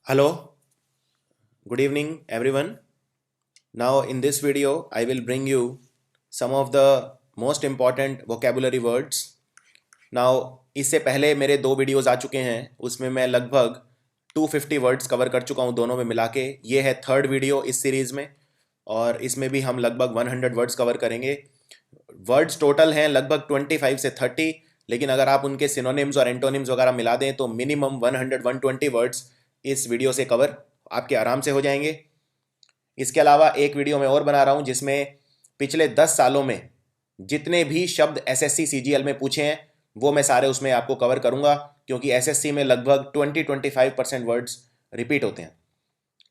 Hello, good evening everyone. Now in this video I will bring you some of the most important vocabulary words. Now इससे पहले मेरे दो videos आ चुके हैं, उसमें मैं लगभग 250 वर्ड्स कवर कर चुका हूं दोनों में मिला के। ये है थर्ड वीडियो इस सीरीज़ में और इसमें भी हम लगभग 100 वर्ड्स कवर करेंगे। वर्ड्स टोटल हैं लगभग 25 से 30, लेकिन अगर आप उनके सिनोनिम्स और एंटोनिम्स वगैरह मिला दें तो मिनिमम 100-120 वर्ड्स इस वीडियो से कवर आपके आराम से हो जाएंगे। इसके अलावा एक वीडियो मैं और बना रहा हूं जिसमें पिछले 10 सालों में जितने भी शब्द एसएससी सीजीएल में पूछे हैं वो मैं सारे उसमें आपको कवर करूंगा, क्योंकि एसएससी में लगभग 20-25% वर्ड्स रिपीट होते हैं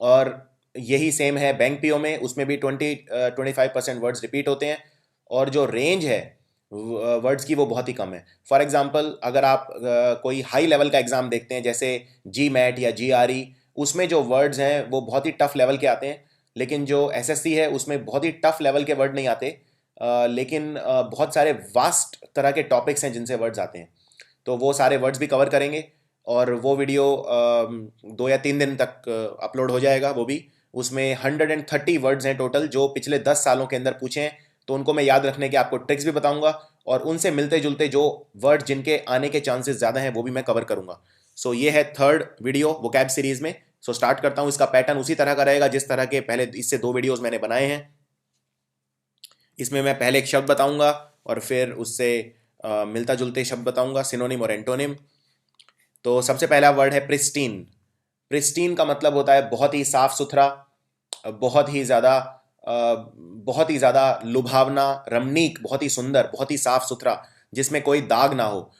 और यही सेम है बैंक पीओ में, उसमें भी 20-25% वर्ड्स रिपीट होते हैं और जो रेंज है वर्ड्स की वो बहुत ही कम है। फॉर एग्जांपल अगर आप कोई हाई लेवल का एग्ज़ाम देखते हैं जैसे जी मैट या जी आर ई, उसमें जो वर्ड्स हैं वो बहुत ही टफ लेवल के आते हैं, लेकिन जो एसएससी है उसमें बहुत ही टफ लेवल के वर्ड नहीं आते, लेकिन बहुत सारे वास्ट तरह के टॉपिक्स हैं जिनसे वर्ड्स आते हैं, तो वो सारे वर्ड्स भी कवर करेंगे और वो वीडियो 2 या 3 दिन तक अपलोड हो जाएगा। वो भी उसमें 130 वर्ड्स हैं टोटल जो पिछले 10 सालों के अंदर पूछे हैं, तो उनको मैं याद रखने के आपको ट्रिक्स भी बताऊंगा और उनसे मिलते जुलते जो वर्ड जिनके आने के चांसेस ज़्यादा हैं वो भी मैं कवर करूंगा। सो ये है थर्ड वीडियो वोकैब सीरीज़ में। सो स्टार्ट करता हूँ। इसका पैटर्न उसी तरह का रहेगा जिस तरह के पहले इससे दो वीडियोस मैंने बनाए हैं। इसमें मैं पहले एक शब्द बताऊंगा और फिर उससे मिलता जुलते शब्द बताऊंगा, सिनोनिम और एंटोनिम। तो सबसे पहला वर्ड है प्रिस्टीन। प्रिस्टीन का मतलब होता है बहुत ही साफ सुथरा, बहुत ही ज़्यादा बहुत ही ज़्यादा लुभावना, रमणीक, बहुत ही सुंदर, बहुत ही साफ सुथरा, जिसमें कोई दाग ना हो।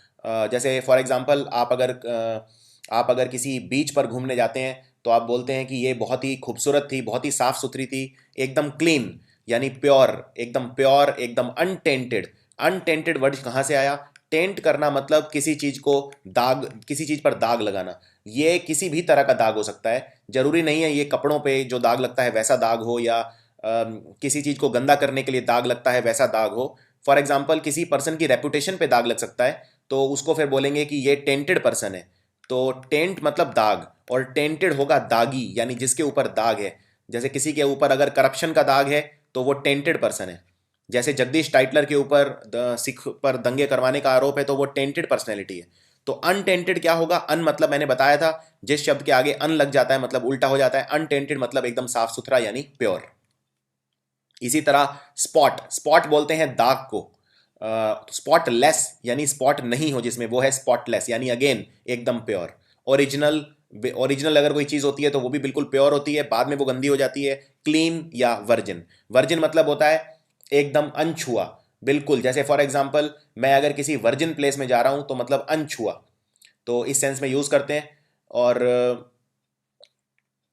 जैसे फॉर एग्जांपल आप अगर किसी बीच पर घूमने जाते हैं तो आप बोलते हैं कि ये बहुत ही खूबसूरत थी, बहुत ही साफ सुथरी थी, एकदम क्लीन, यानी प्योर, एकदम प्योर, एकदम अनटेंटेड। अनटेंटेड वर्ड कहाँ से आया? टेंट करना मतलब किसी चीज़ को दाग, किसी चीज़ पर दाग लगाना। ये किसी भी तरह का दाग हो सकता है, जरूरी नहीं है ये कपड़ों पे जो दाग लगता है वैसा दाग हो या किसी चीज़ को गंदा करने के लिए दाग लगता है वैसा दाग हो। फॉर एग्जाम्पल किसी पर्सन की रेपुटेशन पे दाग लग सकता है, तो उसको फिर बोलेंगे कि ये टेंटेड पर्सन है। तो टेंट मतलब दाग और टेंटेड होगा दागी, यानी जिसके ऊपर दाग है। जैसे किसी के ऊपर अगर करप्शन का दाग है तो वो टेंटेड पर्सन है। जैसे जगदीश टाइटलर के ऊपर सिख पर दंगे करवाने का आरोप है तो वो टेंटेड पर्सनैलिटी है। तो अनटेंटेड क्या होगा? अन मतलब मैंने बताया था, जिस शब्द के आगे अन लग जाता है मतलब उल्टा हो जाता है। अनटेंटेड मतलब एकदम साफ सुथरा यानी प्योर। इसी तरह स्पॉट, स्पॉट बोलते हैं दाग को। स्पॉटलेस यानी स्पॉट नहीं हो जिसमें, वो है स्पॉटलेस, यानी अगेन एकदम प्योर। ओरिजिनल, ओरिजिनल अगर कोई चीज़ होती है तो वो भी बिल्कुल प्योर होती है, बाद में वो गंदी हो जाती है। क्लीन या वर्जिन, वर्जिन मतलब होता है एकदम अनछुआ, बिल्कुल। जैसे फॉर एग्जांपल मैं अगर किसी वर्जिन प्लेस में जा रहा हूं तो मतलब अनछुआ, तो इस सेंस में यूज़ करते हैं। और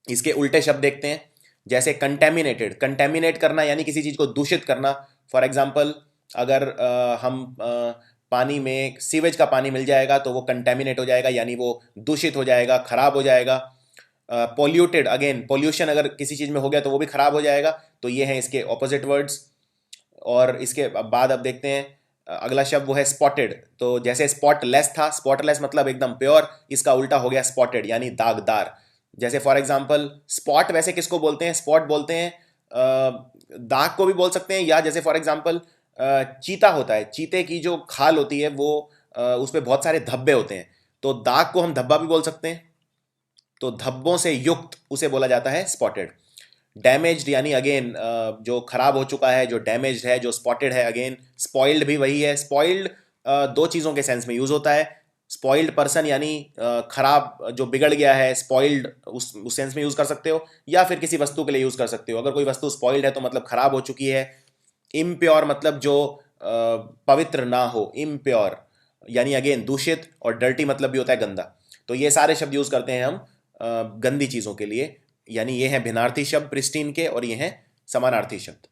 इसके उल्टे शब्द देखते हैं, जैसे कंटेमिनेटेड, कंटेमिनेट करना यानी किसी चीज़ को दूषित करना। फॉर एग्जांपल अगर हम पानी में सीवेज का पानी मिल जाएगा तो वो कंटेमिनेट हो जाएगा, यानी वो दूषित हो जाएगा, खराब हो जाएगा। पोल्यूटेड, अगेन पोल्यूशन अगर किसी चीज़ में हो गया तो वो भी खराब हो जाएगा। तो ये हैं इसके ऑपोजिट वर्ड्स। और इसके बाद अब देखते हैं अगला शब्द, वो है स्पॉटेड। तो जैसे स्पॉटलेस था, स्पॉटलेस मतलब एकदम प्योर, इसका उल्टा हो गया स्पॉटेड यानी दागदार। जैसे फॉर एग्जांपल स्पॉट वैसे किसको बोलते हैं? स्पॉट बोलते हैं दाग को भी बोल सकते हैं, या जैसे फॉर एग्जांपल चीता होता है, चीते की जो खाल होती है वो उस पर बहुत सारे धब्बे होते हैं, तो दाग को हम धब्बा भी बोल सकते हैं। तो धब्बों से युक्त उसे बोला जाता है स्पॉटेड। डैमेज्ड यानी अगेन जो खराब हो चुका है, जो डैमेज्ड है, जो स्पॉटेड है। अगेन स्पॉइल्ड भी वही है। स्पॉइल्ड दो चीज़ों के सेंस में यूज़ होता है। स्पॉइल्ड पर्सन यानी खराब, जो बिगड़ गया है, स्पॉइल्ड उस सेंस में यूज़ कर सकते हो, या फिर किसी वस्तु के लिए यूज़ कर सकते हो। अगर कोई वस्तु स्पॉइल्ड है तो मतलब खराब हो चुकी है। इम्प्योर मतलब जो पवित्र ना हो, इम्प्योर यानी अगेन दूषित। और डर्टी मतलब भी होता है गंदा। तो ये सारे शब्द यूज़ करते हैं हम गंदी चीज़ों के लिए, यानी ये हैं भिन्नार्थी शब्द प्रिस्टीन के और ये हैं समानार्थी शब्द।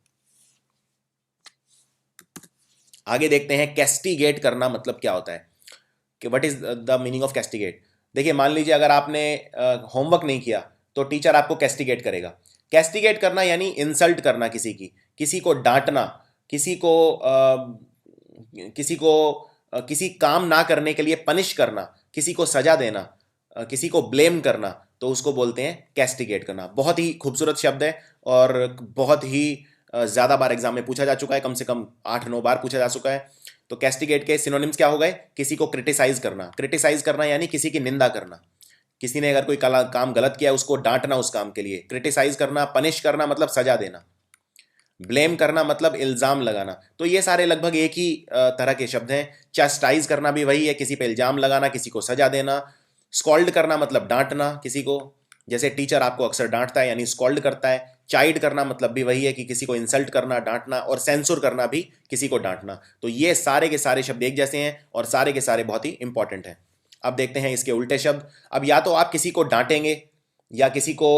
आगे देखते हैं कैस्टिगेट करना मतलब क्या होता है, कि what is the meaning of castigate. देखिए मान लीजिए अगर आपने होमवर्क नहीं किया तो टीचर आपको कैस्टिगेट करेगा। कैस्टिगेट करना यानी इंसल्ट करना किसी की, किसी को डांटना, किसी को किसी को किसी काम ना करने के लिए पनिश करना, किसी को सजा देना, किसी को ब्लेम करना, तो उसको बोलते हैं कैस्टिगेट करना। बहुत ही खूबसूरत शब्द है और बहुत ही ज़्यादा बार एग्जाम में पूछा जा चुका है, कम से कम 8-9 बार पूछा जा चुका है। तो कैस्टिगेट के सिनोनिम्स क्या हो गए? किसी को क्रिटिसाइज करना, क्रिटिसाइज करना यानी किसी की निंदा करना। किसी ने अगर कोई काम गलत किया उसको डांटना उस काम के लिए। क्रिटिसाइज करना, पनिश करना मतलब सजा देना। ब्लेम करना मतलब इल्जाम लगाना। तो ये सारे लगभग एक ही तरह के शब्द हैं। चास्टाइज करना भी वही है, किसी पे इल्जाम लगाना, किसी को सजा देना। स्कॉल्ड करना मतलब डांटना किसी को, जैसे टीचर आपको अक्सर डांटता है यानी स्कॉल्ड करता है। चाइड करना मतलब भी वही है कि किसी को इंसल्ट करना, डांटना। और सेंसुर करना भी किसी को डांटना। तो ये सारे के सारे शब्द एक जैसे हैं और सारे के सारे बहुत ही इंपॉर्टेंट हैं। अब देखते हैं इसके उल्टे शब्द। अब या तो आप किसी को डांटेंगे या किसी को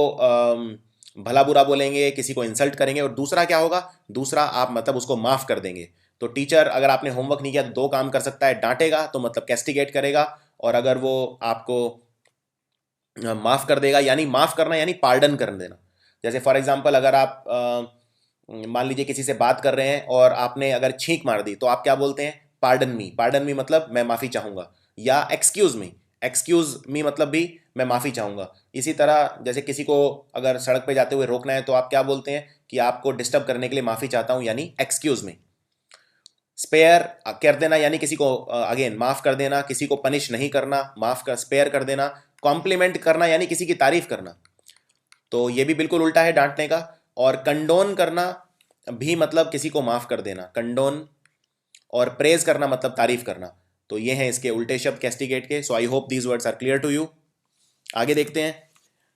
भला बुरा बोलेंगे, किसी को इंसल्ट करेंगे, और दूसरा क्या होगा? दूसरा आप मतलब उसको माफ कर देंगे। तो टीचर अगर आपने होमवर्क नहीं किया तो 2 काम कर सकता है, डांटेगा तो मतलब कैस्टिगेट करेगा, और अगर वो आपको माफ कर देगा, यानी माफ करना यानी पार्डन कर देना। जैसे फॉर एग्जांपल अगर आप मान लीजिए किसी से बात कर रहे हैं और आपने अगर छींक मार दी तो आप क्या बोलते हैं? Pardon me. पार्डन मी मतलब मैं माफी चाहूंगा। या एक्सक्यूज मी, एक्सक्यूज मी मतलब भी मैं माफी चाहूंगा। इसी तरह जैसे किसी को अगर सड़क पे जाते हुए रोकना है तो आप क्या बोलते हैं कि आपको डिस्टर्ब करने के लिए माफी चाहता हूं, यानी एक्सक्यूज मी। स्पेयर कर देना यानी किसी को अगेन माफ कर देना, किसी को पनिश नहीं करना, माफ कर स्पेयर कर देना। कॉम्प्लीमेंट करना यानी किसी की तारीफ करना, तो ये भी बिल्कुल उल्टा है डांटने का। और कंडोन करना भी मतलब किसी को माफ कर देना, कंडोन। और प्रेज करना मतलब तारीफ करना। तो ये हैं इसके उल्टे शब्द कैस्टिगेट के। So I hope these words are clear to you. आगे देखते हैं।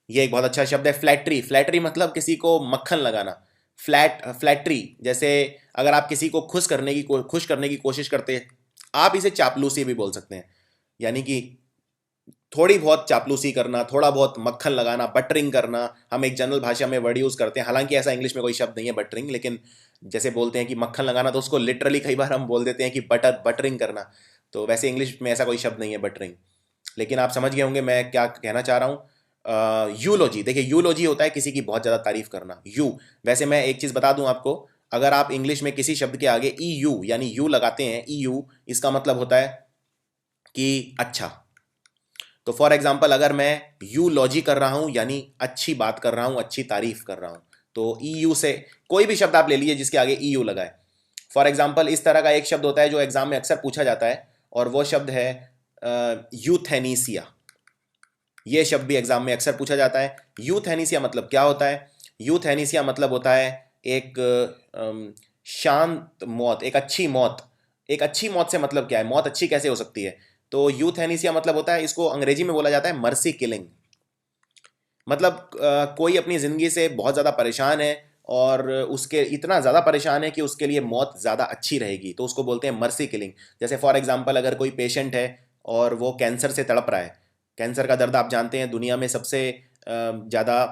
ये एक बहुत अच्छा शब्द है, फ्लैटरी। फ्लैटरी मतलब किसी को मक्खन लगाना। फ्लैटरी जैसे अगर आप किसी को खुश करने की कोशिश करते हैं, आप इसे चापलूसी भी बोल सकते हैं। यानी कि थोड़ी बहुत चापलूसी करना, थोड़ा बहुत मक्खन लगाना, बटरिंग करना। हम एक जनरल भाषा में वर्ड यूज़ करते हैं, हालांकि ऐसा इंग्लिश में कोई शब्द नहीं है बटरिंग, लेकिन जैसे बोलते हैं कि मक्खन लगाना तो उसको लिटरली कई बार हम बोल देते हैं कि बटरिंग करना। तो वैसे इंग्लिश में ऐसा कोई शब्द नहीं है बटरिंग, लेकिन आप समझ गए होंगे मैं क्या कहना चाह रहा हूँ। यूलोजी, देखिए यूलोजी होता है किसी की बहुत ज़्यादा तारीफ करना। यू, वैसे मैं एक चीज़ बता दूं आपको, अगर आप इंग्लिश में किसी शब्द के आगे ई यू यानी यू लगाते हैं, ई यू, इसका मतलब होता है कि अच्छा। तो फॉर एग्जाम्पल अगर मैं यूलॉजी कर रहा हूं यानी अच्छी बात कर रहा हूं, अच्छी तारीफ कर रहा हूं, तो ई यू से कोई भी शब्द आप ले लीजिए जिसके आगे ई यू लगाए। फॉर एग्जाम्पल इस तरह का एक शब्द होता है जो एग्जाम में अक्सर पूछा जाता है, और वो शब्द है यूथेनीसिया। ये शब्द भी एग्जाम में अक्सर पूछा जाता है। यूथेनीसिया मतलब क्या होता है? यूथेनीसिया मतलब होता है एक शांत मौत, एक अच्छी मौत। एक अच्छी मौत से मतलब क्या है? मौत अच्छी कैसे हो सकती है? तो यूथेनीसिया मतलब होता है, इसको अंग्रेजी में बोला जाता है मर्सी किलिंग। मतलब कोई अपनी ज़िंदगी से बहुत ज़्यादा परेशान है और उसके इतना ज़्यादा परेशान है कि उसके लिए मौत ज़्यादा अच्छी रहेगी, तो उसको बोलते हैं मर्सी किलिंग। जैसे फॉर एग्जांपल अगर कोई पेशेंट है और वो कैंसर से तड़प रहा है। कैंसर का दर्द आप जानते हैं, दुनिया में सबसे ज़्यादा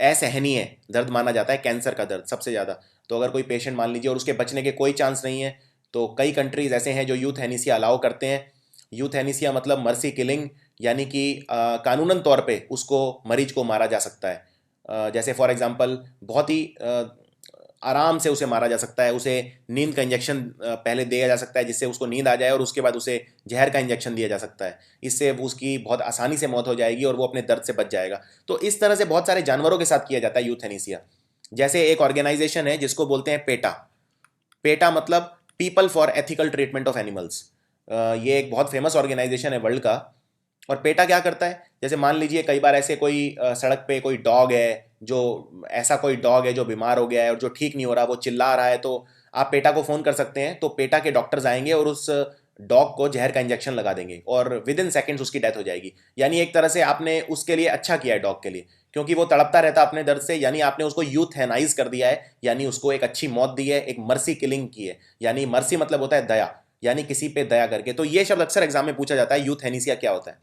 असहनीय दर्द माना जाता है कैंसर का दर्द सबसे ज़्यादा। तो अगर कोई पेशेंट मान लीजिए और उसके बचने के कोई चांस नहीं है, तो कई कंट्रीज़ ऐसे हैं जो यूथेनेसिया अलाउ करते हैं। यूथेनेसिया मतलब मर्सी किलिंग, यानी कि कानूनन तौर पे उसको मरीज को मारा जा सकता है। जैसे फॉर एग्जांपल बहुत ही आराम से उसे मारा जा सकता है। उसे नींद का इंजेक्शन पहले दिया जा सकता है जिससे उसको नींद आ जाए, और उसके बाद उसे जहर का इंजेक्शन दिया जा सकता है। इससे उसकी बहुत आसानी से मौत हो जाएगी और वो अपने दर्द से बच जाएगा। तो इस तरह से बहुत सारे जानवरों के साथ किया जाता है यूथेनेसिया। जैसे एक ऑर्गेनाइजेशन है जिसको बोलते हैं पेटा। पेटा मतलब people for ethical treatment of animals. ये एक बहुत फेमस ऑर्गेनाइजेशन है वर्ल्ड का। और पेटा क्या करता है? जैसे मान लीजिए कई बार ऐसे कोई सड़क पे कोई डॉग है, जो ऐसा कोई डॉग है जो बीमार हो गया है और जो ठीक नहीं हो रहा, वो चिल्ला रहा है, तो आप पेटा को फ़ोन कर सकते हैं। तो पेटा के डॉक्टर्स आएंगे और उस डॉग को जहर का इंजेक्शन लगा देंगे और विद इन सेकेंड्स उसकी डेथ हो जाएगी। यानी एक तरह से आपने उसके लिए अच्छा किया है डॉग के लिए, क्योंकि वो तड़पता रहता अपने दर्द से, यानी आपने उसको यूथेनाइज कर दिया है, यानी उसको एक अच्छी मौत दी है, एक मर्सी किलिंग की है। यानी मर्सी मतलब होता है दया, यानी किसी पे दया करके। तो ये शब्द अक्सर एग्जाम में पूछा जाता है, यूथेनेसिया क्या होता है।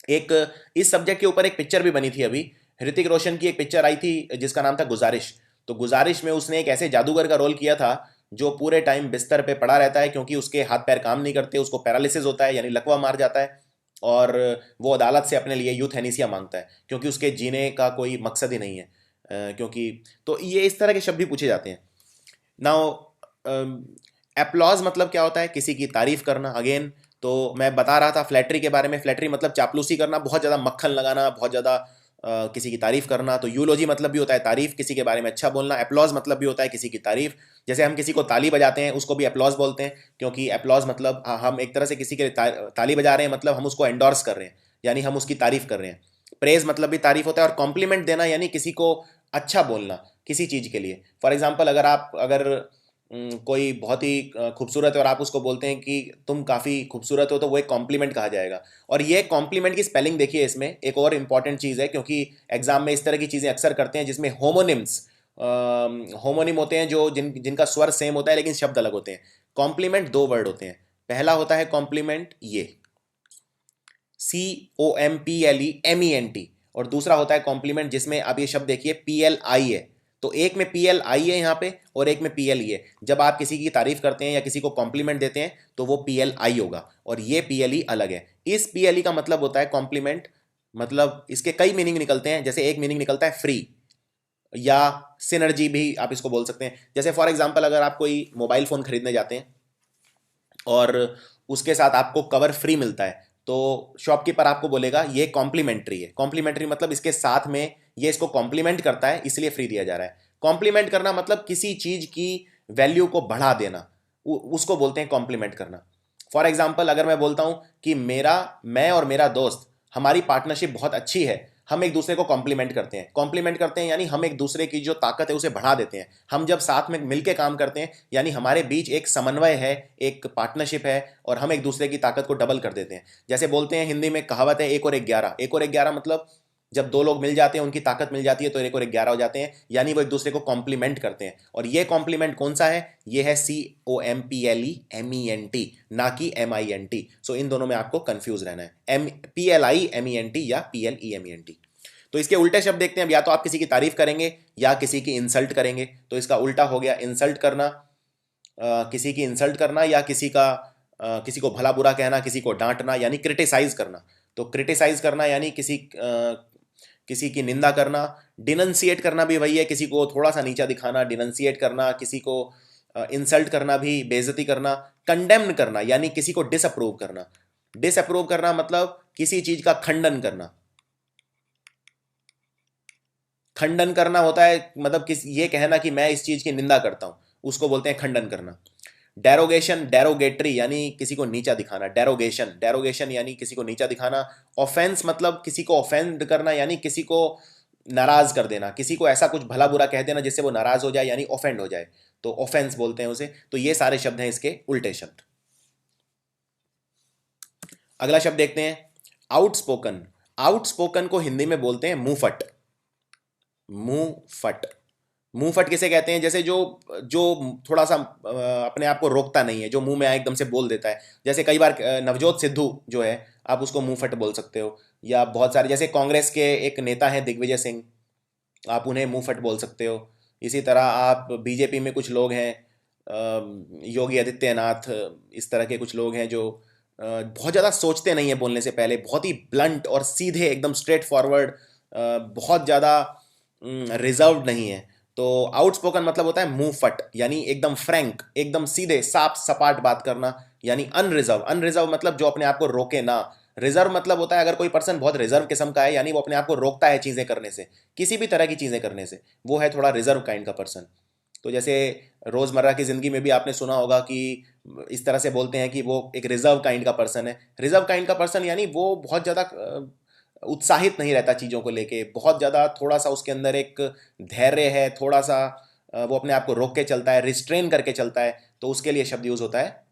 एक इस सब्जेक्ट के ऊपर एक पिक्चर भी बनी थी अभी, ऋतिक रोशन की एक पिक्चर आई थी जिसका नाम था गुजारिश। तो गुजारिश में उसने एक ऐसे जादूगर का रोल किया था जो पूरे टाइम बिस्तर पे पड़ा रहता है क्योंकि उसके हाथ पैर काम नहीं करते, उसको पैरालिसिस होता है यानी लकवा मार जाता है, और वो अदालत से अपने लिए यूथेनेसिया मांगता है क्योंकि उसके जीने का कोई मकसद ही नहीं है। क्योंकि तो ये इस तरह के शब्द भी पूछे जाते हैं। नाउ एप्लॉज मतलब क्या होता है? किसी की तारीफ करना अगेन। तो मैं बता रहा था फ्लैटरी के बारे में। फ्लैटरी मतलब चापलूसी करना, बहुत ज़्यादा मक्खन लगाना, बहुत ज़्यादा किसी की तारीफ करना। तो यूलोजी मतलब भी होता है तारीफ, किसी के बारे में अच्छा बोलना। एप्लॉज मतलब भी होता है किसी की तारीफ। जैसे हम किसी को ताली बजाते हैं उसको भी एप्लॉज बोलते हैं, क्योंकि एप्लॉज मतलब हम एक तरह से किसी के लिए ताली बजा रहे हैं, मतलब हम उसको एंडोर्स कर रहे हैं, यानी हम उसकी तारीफ कर रहे हैं। प्रेज मतलब भी तारीफ होता है, और कॉम्प्लीमेंट देना यानी किसी को अच्छा बोलना किसी चीज़ के लिए। फॉर एग्जाम्पल अगर कोई बहुत ही खूबसूरत है और आप उसको बोलते हैं कि तुम काफ़ी खूबसूरत हो, तो वो एक कॉम्प्लीमेंट कहा जाएगा। और ये कॉम्प्लीमेंट की स्पेलिंग देखिए, इसमें एक और इंपॉर्टेंट चीज़ है, क्योंकि एग्जाम में इस तरह की चीज़ें अक्सर करते हैं जिसमें होमोनिम्स होमोनिम होते हैं, जो जिनका स्वर सेम होता है लेकिन शब्द अलग होते हैं। कॉम्प्लीमेंट दो वर्ड होते हैं। पहला होता है कॉम्प्लीमेंट ये COMPLEMENT, और दूसरा होता है कॉम्प्लीमेंट जिसमें आप ये शब्द देखिए PLI है। तो एक में PLI है यहाँ पे और एक में PLE है। जब आप किसी की तारीफ करते हैं या किसी को कॉम्प्लीमेंट देते हैं तो वो PLI होगा, और ये PLE अलग है। इस PLE का मतलब होता है कॉम्प्लीमेंट, मतलब इसके कई मीनिंग निकलते हैं। जैसे एक मीनिंग निकलता है फ्री, या सिनर्जी भी आप इसको बोल सकते हैं। जैसे फॉर एग्जांपल अगर आप कोई मोबाइल फ़ोन खरीदने जाते हैं और उसके साथ आपको कवर फ्री मिलता है, तो शॉपकीपर आपको बोलेगा ये कॉम्प्लीमेंट्री है। कॉम्प्लीमेंट्री मतलब इसके साथ में ये इसको कॉम्प्लीमेंट करता है, इसलिए फ्री दिया जा रहा है। कॉम्प्लीमेंट करना मतलब किसी चीज़ की वैल्यू को बढ़ा देना, उसको बोलते हैं कॉम्प्लीमेंट करना। फॉर एग्जाम्पल अगर मैं बोलता हूँ कि मैं और मेरा दोस्त, हमारी पार्टनरशिप बहुत अच्छी है, हम एक दूसरे को कॉम्प्लीमेंट करते हैं। कॉम्प्लीमेंट करते हैं यानी हम एक दूसरे की जो ताकत है उसे बढ़ा देते हैं। हम जब साथ में मिलकर काम करते हैं यानी हमारे बीच एक समन्वय है, एक पार्टनरशिप है, और हम एक दूसरे की ताकत को डबल कर देते हैं। जैसे बोलते हैं हिंदी में कहावत है, एक और एक 11। एक और एक 11 मतलब जब दो लोग मिल जाते हैं, उनकी ताकत मिल जाती है, तो एक और एक 11 हो जाते हैं, यानी वो एक दूसरे को कॉम्प्लीमेंट करते हैं। और ये कॉम्प्लीमेंट कौन सा है? ये है COMPLEMENT, ना कि MINT। सो इन दोनों में आपको कंफ्यूज रहना है, PLIMENT या PLEMENT। तो इसके उल्टे शब्द देखते हैं। अब या तो आप किसी की तारीफ करेंगे या किसी की इंसल्ट करेंगे। तो इसका उल्टा हो गया इंसल्ट करना, किसी की इंसल्ट करना, या किसी को भला बुरा कहना, किसी को डांटना, यानी क्रिटिसाइज करना। तो क्रिटिसाइज करना यानी किसी की निंदा करना। डिनंसिएट करना भी वही है, किसी को थोड़ा सा नीचा दिखाना, डिनंसिएट करना। किसी को इंसल्ट करना भी बेइज्जती करना। कंडेम्न करना यानी किसी को डिसअप्रूव करना। डिसअप्रूव करना मतलब किसी चीज का खंडन करना। खंडन करना होता है मतलब ये कहना कि मैं इस चीज की निंदा करता हूं, उसको बोलते हैं खंडन करना। डेरोगेशन, डेरोगेटरी यानी किसी को नीचा दिखाना। डेरोगेशन यानी किसी को नीचा दिखाना। ऑफेंस मतलब किसी को ऑफेंड करना, यानी किसी को नाराज कर देना, किसी को ऐसा कुछ भला बुरा कह देना जिससे वो नाराज हो जाए, यानी ऑफेंड हो जाए, तो ऑफेंस बोलते हैं उसे। तो ये सारे शब्द हैं इसके उल्टे शब्द। अगला शब्द देखते हैं, आउटस्पोकन। आउटस्पोकन को हिंदी में बोलते हैं मुंहफट। मुंहफट, मुंहफट किसे कहते हैं? जैसे जो जो थोड़ा सा अपने आप को रोकता नहीं है, जो मुंह में आए एकदम से बोल देता है। जैसे कई बार नवजोत सिद्धू जो है, आप उसको मुंहफट बोल सकते हो। या बहुत सारे, जैसे कांग्रेस के एक नेता हैं दिग्विजय सिंह, आप उन्हें मुंहफट बोल सकते हो। इसी तरह आप बीजेपी में कुछ लोग हैं, योगी आदित्यनाथ, इस तरह के कुछ लोग हैं जो बहुत ज़्यादा सोचते नहीं है बोलने से पहले, बहुत ही ब्लंट और सीधे, एकदम स्ट्रेट फॉरवर्ड, बहुत ज़्यादा रिजर्व्ड नहीं है। तो आउटस्पोकन मतलब होता है मुंह फट, यानी एकदम फ्रैंक, एकदम सीधे साफ सपाट बात करना। यानी अनरिजर्व, अनरिजर्व मतलब जो अपने आप को रोके ना। रिजर्व मतलब होता है अगर कोई पर्सन बहुत रिजर्व किस्म का है, यानी वो अपने आप को रोकता है चीज़ें करने से, किसी भी तरह की चीज़ें करने से, वो है थोड़ा रिजर्व काइंड का पर्सन। तो जैसे रोज़मर्रा की ज़िंदगी में भी आपने सुना होगा कि इस तरह से बोलते हैं कि वो एक रिजर्व काइंड का पर्सन है। रिजर्व काइंड का पर्सन यानी वो बहुत ज़्यादा उत्साहित नहीं रहता चीज़ों को लेके, बहुत ज़्यादा, थोड़ा सा उसके अंदर एक धैर्य है, थोड़ा सा वो अपने आप को रोक के चलता है, रिस्ट्रेन करके चलता है। तो उसके लिए शब्द यूज़ होता है,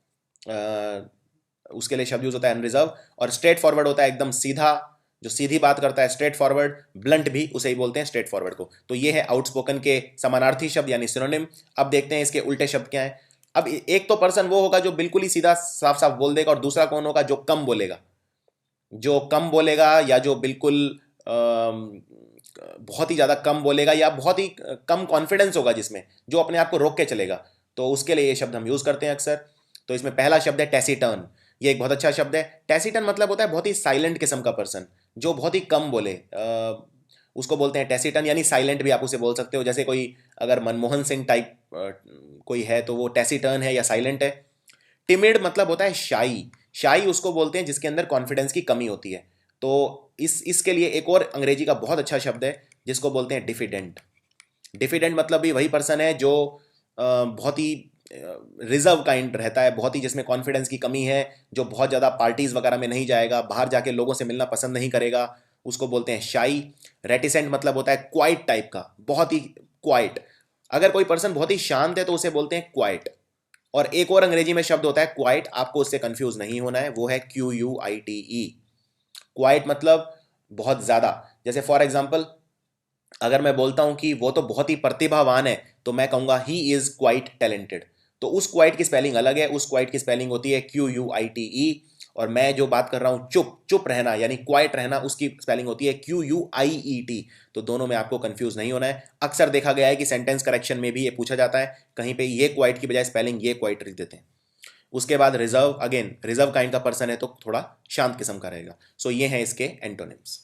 उसके लिए शब्द यूज़ होता है अनरिजर्व। और स्ट्रेट फॉरवर्ड होता है एकदम सीधा, जो सीधी बात करता है, स्ट्रेट फॉरवर्ड। ब्लंट भी उसे ही बोलते हैं, स्ट्रेट फॉरवर्ड को। तो ये है आउटस्पोकन के समानार्थी शब्द यानी सिनोनिम। अब देखते हैं इसके उल्टे शब्द क्या है। अब एक तो पर्सन वो होगा जो बिल्कुल ही सीधा साफ साफ बोल देगा, और दूसरा कौन होगा? जो कम बोलेगा। जो कम बोलेगा, या जो बिल्कुल बहुत ही ज़्यादा कम बोलेगा, या बहुत ही कम कॉन्फिडेंस होगा जिसमें, जो अपने आप को रोक के चलेगा। तो उसके लिए ये शब्द हम यूज़ करते हैं अक्सर। तो इसमें पहला शब्द है टैसिटर्न। ये एक बहुत अच्छा शब्द है। टैसिटर्न मतलब होता है बहुत ही साइलेंट किस्म का पर्सन, जो बहुत ही कम बोले, उसको बोलते हैं टैसिटर्न, यानी साइलेंट भी आप उसे बोल सकते हो। जैसे कोई अगर मनमोहन सिंह टाइप कोई है तो वो टैसिटर्न है या साइलेंट है। टिमिड मतलब होता है शाई, शाई उसको बोलते हैं जिसके अंदर कॉन्फिडेंस की कमी होती है। तो इसके लिए एक और अंग्रेजी का बहुत अच्छा शब्द है जिसको बोलते हैं डिफिडेंट। डिफिडेंट मतलब भी वही पर्सन है जो बहुत ही रिजर्व काइंड रहता है, बहुत ही जिसमें कॉन्फिडेंस की कमी है, जो बहुत ज़्यादा पार्टीज वगैरह में नहीं जाएगा, बाहर जाके लोगों से मिलना पसंद नहीं करेगा, उसको बोलते हैं शाई। रेटिसेंट मतलब होता है क्वाइट टाइप का, बहुत ही क्वाइट। अगर कोई पर्सन बहुत ही शांत है तो उसे बोलते हैं क्वाइट। और एक और अंग्रेजी में शब्द होता है क्वाइट, आपको उससे कंफ्यूज नहीं होना है, वो है QUITE। क्वाइट मतलब बहुत ज़्यादा। जैसे फॉर एग्जाम्पल अगर मैं बोलता हूं कि वो तो बहुत ही प्रतिभावान है तो मैं कहूंगा ही इज क्वाइट टैलेंटेड। तो उस क्वाइट की स्पेलिंग अलग है, उस क्वाइट की स्पेलिंग होती है QUITE। और मैं जो बात कर रहा हूं चुप चुप रहना यानी क्वाइट रहना, उसकी स्पेलिंग होती है QUIET। तो दोनों में आपको कंफ्यूज नहीं होना है। अक्सर देखा गया है कि सेंटेंस करेक्शन में भी ये पूछा जाता है, कहीं पे ये क्वाइट की बजाय स्पेलिंग ये क्वाइट लिख देते हैं। उसके बाद रिजर्व, अगेन रिजर्व काइंड का पर्सन है तो थोड़ा शांत किस्म का रहेगा। सो ये हैं इसके एंटोनिम्स।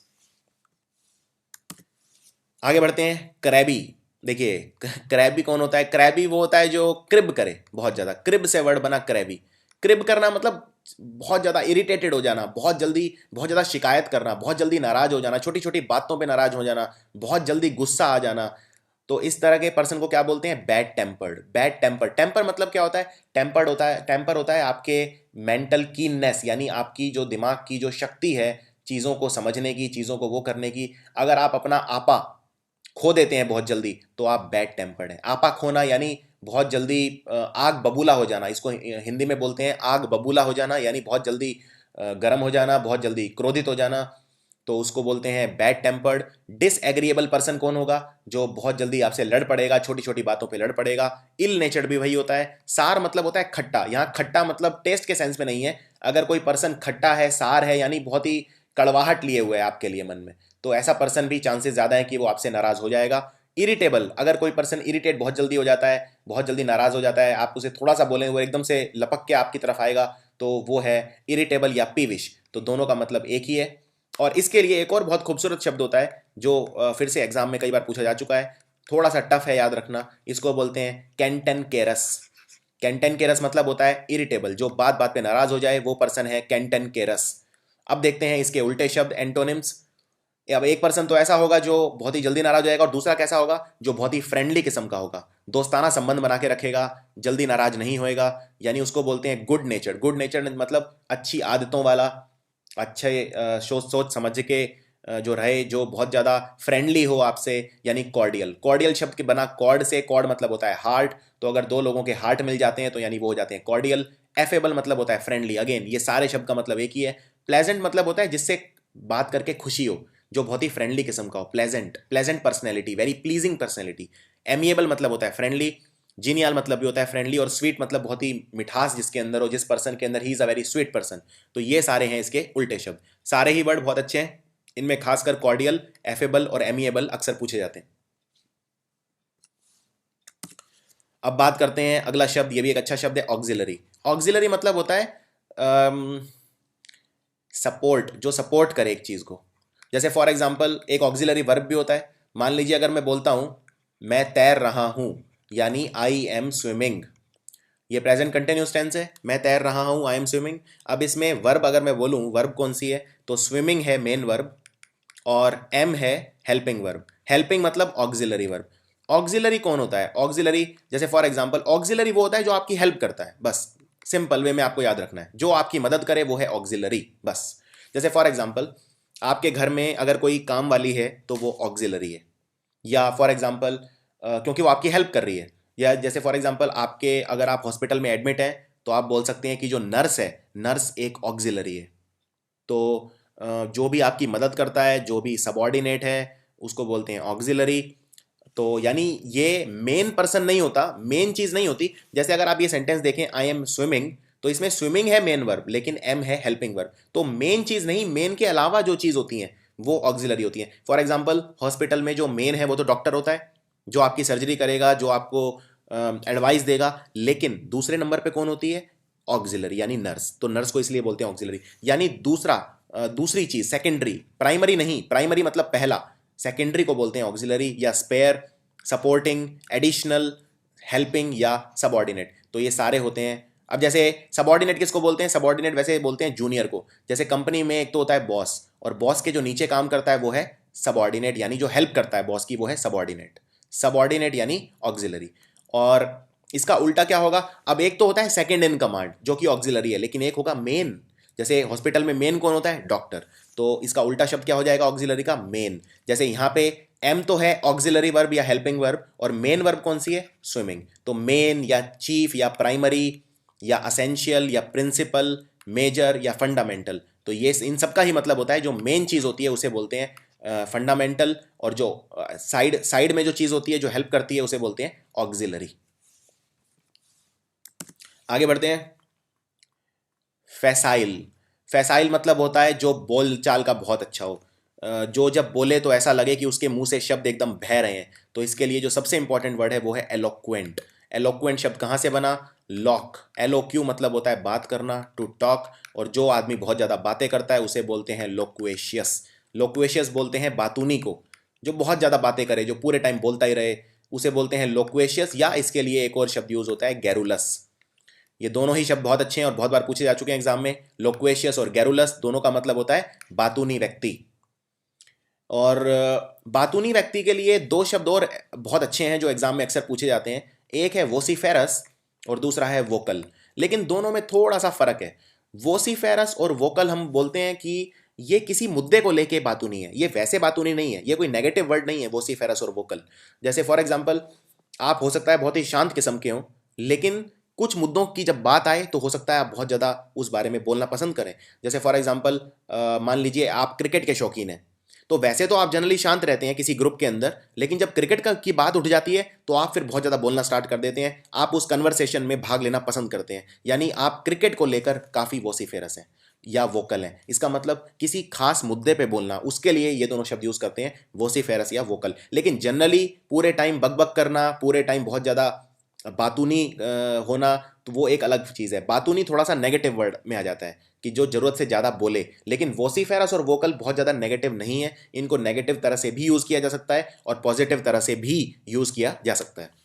आगे बढ़ते हैं। क्रैबी। देखिए क्रैबी कौन होता है? क्रैबी वो होता है जो क्रिब करे बहुत ज्यादा। क्रिब से वर्ड बना क्रैबी। क्रिब करना मतलब बहुत ज्यादा इरिटेटेड हो जाना, बहुत जल्दी बहुत ज्यादा शिकायत करना, बहुत जल्दी नाराज हो जाना, छोटी छोटी बातों पे नाराज हो जाना, बहुत जल्दी गुस्सा आ जाना। तो इस तरह के पर्सन को क्या बोलते हैं? Bad tempered. Bad temper, temper मतलब क्या होता है? टेम्पर्ड होता है, टेम्पर होता है आपके मेंटल कीननेस, यानी आपकी जो दिमाग की जो शक्ति है चीज़ों को समझने की, चीज़ों को वो करने की। अगर आप अपना आपा खो देते हैं बहुत जल्दी तो आप बैड टेम्पर्ड हैं। आपा खोना यानी बहुत जल्दी आग बबूला हो जाना, इसको हिंदी में बोलते हैं आग बबूला हो जाना, यानी बहुत जल्दी गर्म हो जाना, बहुत जल्दी क्रोधित हो जाना। तो उसको बोलते हैं बैड टेम्पर्ड। डिसएग्रीएबल पर्सन कौन होगा? जो बहुत जल्दी आपसे लड़ पड़ेगा, छोटी छोटी बातों पे लड़ पड़ेगा। इल नेचर्ड भी वही होता है। सार मतलब होता है खट्टा। यहाँ खट्टा मतलब टेस्ट के सेंस में नहीं है। अगर कोई पर्सन खट्टा है, सार है, यानी बहुत ही कड़वाहट लिए हुए है आपके लिए मन में, तो ऐसा पर्सन भी चांसेस ज़्यादा है कि वो आपसे नाराज़ हो जाएगा। इरिटेबल, अगर कोई पर्सन इरिटेट बहुत जल्दी हो जाता है, बहुत जल्दी नाराज़ हो जाता है, आप उसे थोड़ा सा बोलें वो एकदम से लपक के आपकी तरफ आएगा, तो वो है इरिटेबल या पीविश। तो दोनों का मतलब एक ही है। और इसके लिए एक और बहुत खूबसूरत शब्द होता है जो फिर से एग्जाम में कई बार पूछा जा चुका है, थोड़ा सा टफ है याद रखना। इसको बोलते हैं कैंटनकेरस। कैंटनकेरस मतलब होता है इरिटेबल, जो बात बात पे नाराज हो जाए वो पर्सन है कैंटनकेरस। अब देखते हैं इसके उल्टे शब्द, एंटोनिम्स। अब एक पर्सन तो ऐसा होगा जो बहुत ही जल्दी नाराज हो जाएगा, और दूसरा कैसा होगा? जो बहुत ही फ्रेंडली किस्म का होगा, दोस्ताना संबंध बना के रखेगा, जल्दी नाराज नहीं होएगा, यानी उसको बोलते हैं गुड नेचर। गुड नेचर मतलब अच्छी आदतों वाला, अच्छे सोच सोच समझ के जो रहे, जो बहुत ज़्यादा फ्रेंडली हो आपसे, यानी कॉर्डियल। कॉर्डियल शब्द के बना कॉर्ड से, कॉर्ड मतलब होता है हार्ट, तो अगर दो लोगों के हार्ट मिल जाते हैं तो यानी वो हो जाते हैं कॉर्डियल। एफेबल मतलब होता है फ्रेंडली। अगेन ये सारे शब्द का मतलब एक ही है। प्लेजेंट मतलब होता है जिससे बात करके खुशी हो, जो बहुत ही फ्रेंडली किस्म का हो। Pleasant, pleasant personality, very pleasing personality. Amiable मतलब होता है फ्रेंडली। जीनियल मतलब भी होता है फ्रेंडली। और स्वीट मतलब बहुत ही मिठास जिसके अंदर हो, जिस पर्सन के अंदर he is a very sweet person. तो ये सारे हैं इसके उल्टे शब्द। सारे ही वर्ड बहुत अच्छे हैं, इनमें खासकर कॉर्डियल, एफेबल और एमिएबल अक्सर पूछे जाते हैं। अब बात करते हैं अगला शब्द, ये भी एक अच्छा शब्द है, ऑक्सिलरी। ऑक्सिलरी मतलब होता है सपोर्ट, जो सपोर्ट करे एक चीज़ को। जैसे फॉर एग्जाम्पल एक ऑक्सिलरी वर्ब भी होता है। मान लीजिए अगर मैं बोलता हूँ मैं तैर रहा हूँ, यानी आई एम स्विमिंग, ये प्रेजेंट कंटिन्यूस टेंस है, मैं तैर रहा हूँ, आई एम स्विमिंग। अब इसमें वर्ब अगर मैं बोलूँ, वर्ब कौन सी है, तो स्विमिंग है मेन वर्ब और एम है हेल्पिंग वर्ब। हेल्पिंग मतलब ऑक्सिलरी वर्ब। ऑक्सिलरी कौन होता है? ऑक्सिलरी जैसे फॉर एग्जांपल ऑक्सिलरी वो होता है जो आपकी हेल्प करता है, बस सिंपल वे में आपको याद रखना है, जो आपकी मदद करे वो है ऑक्सिलरी बस। जैसे फॉर एग्जांपल आपके घर में अगर कोई काम वाली है तो वो ऑक्सिलरी है, या फॉर एग्जांपल क्योंकि वो आपकी हेल्प कर रही है। या जैसे फॉर एग्जांपल आपके अगर आप हॉस्पिटल में एडमिट हैं तो आप बोल सकते हैं कि जो नर्स है, नर्स एक ऑक्सिलरी है। तो जो भी आपकी मदद करता है, जो भी सबॉर्डिनेट है, उसको बोलते हैं ऑक्सिलरी। तो यानी ये मेन पर्सन नहीं होता, मेन चीज नहीं होती। जैसे अगर आप ये सेंटेंस देखें आई एम स्विमिंग, तो इसमें स्विमिंग है मेन वर्ब लेकिन एम है हेल्पिंग वर्ब। तो मेन चीज नहीं, मेन के अलावा जो चीज होती है वो ऑक्सिलरी होती है। फॉर एग्जाम्पल हॉस्पिटल में जो मेन है वो तो डॉक्टर होता है, जो आपकी सर्जरी करेगा, जो आपको एडवाइस देगा। लेकिन दूसरे नंबर पे कौन होती है? ऑक्सिलरी, यानी नर्स। तो नर्स को इसलिए बोलते हैं ऑक्सिलरी। यानी दूसरी चीज, सेकेंडरी, प्राइमरी नहीं। प्राइमरी मतलब पहला, सेकेंडरी को बोलते हैं ऑक्सिलरी या स्पेयर, सपोर्टिंग, एडिशनल, हेल्पिंग या सबऑर्डिनेट। तो ये सारे होते हैं अब जैसे सबॉर्डिनेट किसको बोलते हैं? सबॉर्डिनेट वैसे बोलते हैं जूनियर को। जैसे कंपनी में एक तो होता है बॉस, और बॉस के जो नीचे काम करता है वो है सबॉर्डिनेट, यानी जो हेल्प करता है बॉस की वो है सबॉर्डिनेट। सबॉर्डिनेट यानी ऑक्सिलरी। और इसका उल्टा क्या होगा? अब एक तो होता है सेकंड इन कमांड जो कि ऑक्सिलरी है, लेकिन एक होगा मेन। जैसे हॉस्पिटल में मेन कौन होता है? डॉक्टर। तो इसका उल्टा शब्द क्या हो जाएगा ऑक्सिलरी का? मेन। जैसे यहाँ पे एम तो है ऑक्सिलरी वर्ब या हेल्पिंग वर्ब, और मेन वर्ब कौन सी है? स्विमिंग। तो मेन या चीफ या प्राइमरी या असेंशियल या प्रिंसिपल, मेजर या फंडामेंटल, तो ये इन सब का ही मतलब होता है जो मेन चीज़ होती है उसे बोलते हैं फंडामेंटल, और जो साइड साइड में जो चीज़ होती है जो हेल्प करती है उसे बोलते हैं ऑक्सिलरी। आगे बढ़ते हैं। फैसाइल। फैसाइल मतलब होता है जो बोल चाल का बहुत अच्छा हो, जो जब बोले तो ऐसा लगे कि उसके मुंह से शब्द एकदम बह रहे हैं। तो इसके लिए जो सबसे इंपॉर्टेंट वर्ड है वो है एलोक्वेंट। एलोक्वेंट शब्द कहाँ से बना? लॉक। एलोक्यू मतलब होता है बात करना, टू टॉक, और जो आदमी बहुत ज़्यादा बातें करता है उसे बोलते हैं लोक्वेशियस। लोक्वेशियस बोलते हैं बातूनी को, जो बहुत ज़्यादा बातें करे, जो पूरे टाइम बोलता ही रहे, उसे बोलते हैं लोक्वेशियस। या इसके लिए एक और शब्द यूज़ होता है गैरुलस। ये दोनों ही शब्द बहुत अच्छे हैं और बहुत बार पूछे जा चुके हैं एग्जाम में। लोक्वेशियस और गैरुलस दोनों का मतलब होता है बातूनी व्यक्ति। और बातूनी व्यक्ति के लिए दो शब्द और बहुत अच्छे हैं जो एग्जाम में अक्सर पूछे जाते हैं। एक है वोसिफेरस और दूसरा है वोकल, लेकिन दोनों में थोड़ा सा फर्क है। वोसिफेरस और वोकल हम बोलते हैं कि ये किसी मुद्दे को लेके बातूनी है, ये वैसे बातूनी नहीं है, ये कोई नेगेटिव वर्ड नहीं है वोसिफेरस और वोकल। जैसे फॉर एग्जाम्पल, आप हो सकता है बहुत ही शांत किस्म के हों, लेकिन कुछ मुद्दों की जब बात आए तो हो सकता है आप बहुत ज़्यादा उस बारे में बोलना पसंद करें। जैसे फॉर एग्जाम्पल, मान लीजिए आप क्रिकेट के शौकीन हैं, तो वैसे तो आप जनरली शांत रहते हैं किसी ग्रुप के अंदर, लेकिन जब क्रिकेट की बात उठ जाती है तो आप फिर बहुत ज़्यादा बोलना स्टार्ट कर देते हैं, आप उस कन्वर्सेशन में भाग लेना पसंद करते हैं। यानी आप क्रिकेट को लेकर काफ़ी वोसिफेरस हैं या वोकल हैं। इसका मतलब किसी खास मुद्दे पे बोलना, उसके लिए ये दोनों शब्द यूज़ करते हैं, वोसिफेरस या वोकल। लेकिन जनरली पूरे टाइम बकबक करना, पूरे टाइम बहुत ज़्यादा बातूनी होना, तो वो एक अलग चीज़ है। बातूनी थोड़ा सा नेगेटिव वर्ड में आ जाता है कि जो ज़रूरत से ज़्यादा बोले, लेकिन वोसिफेरस और वोकल बहुत ज़्यादा नेगेटिव नहीं है। इनको नेगेटिव तरह से भी यूज़ किया जा सकता है और पॉजिटिव तरह से भी यूज़ किया जा सकता है।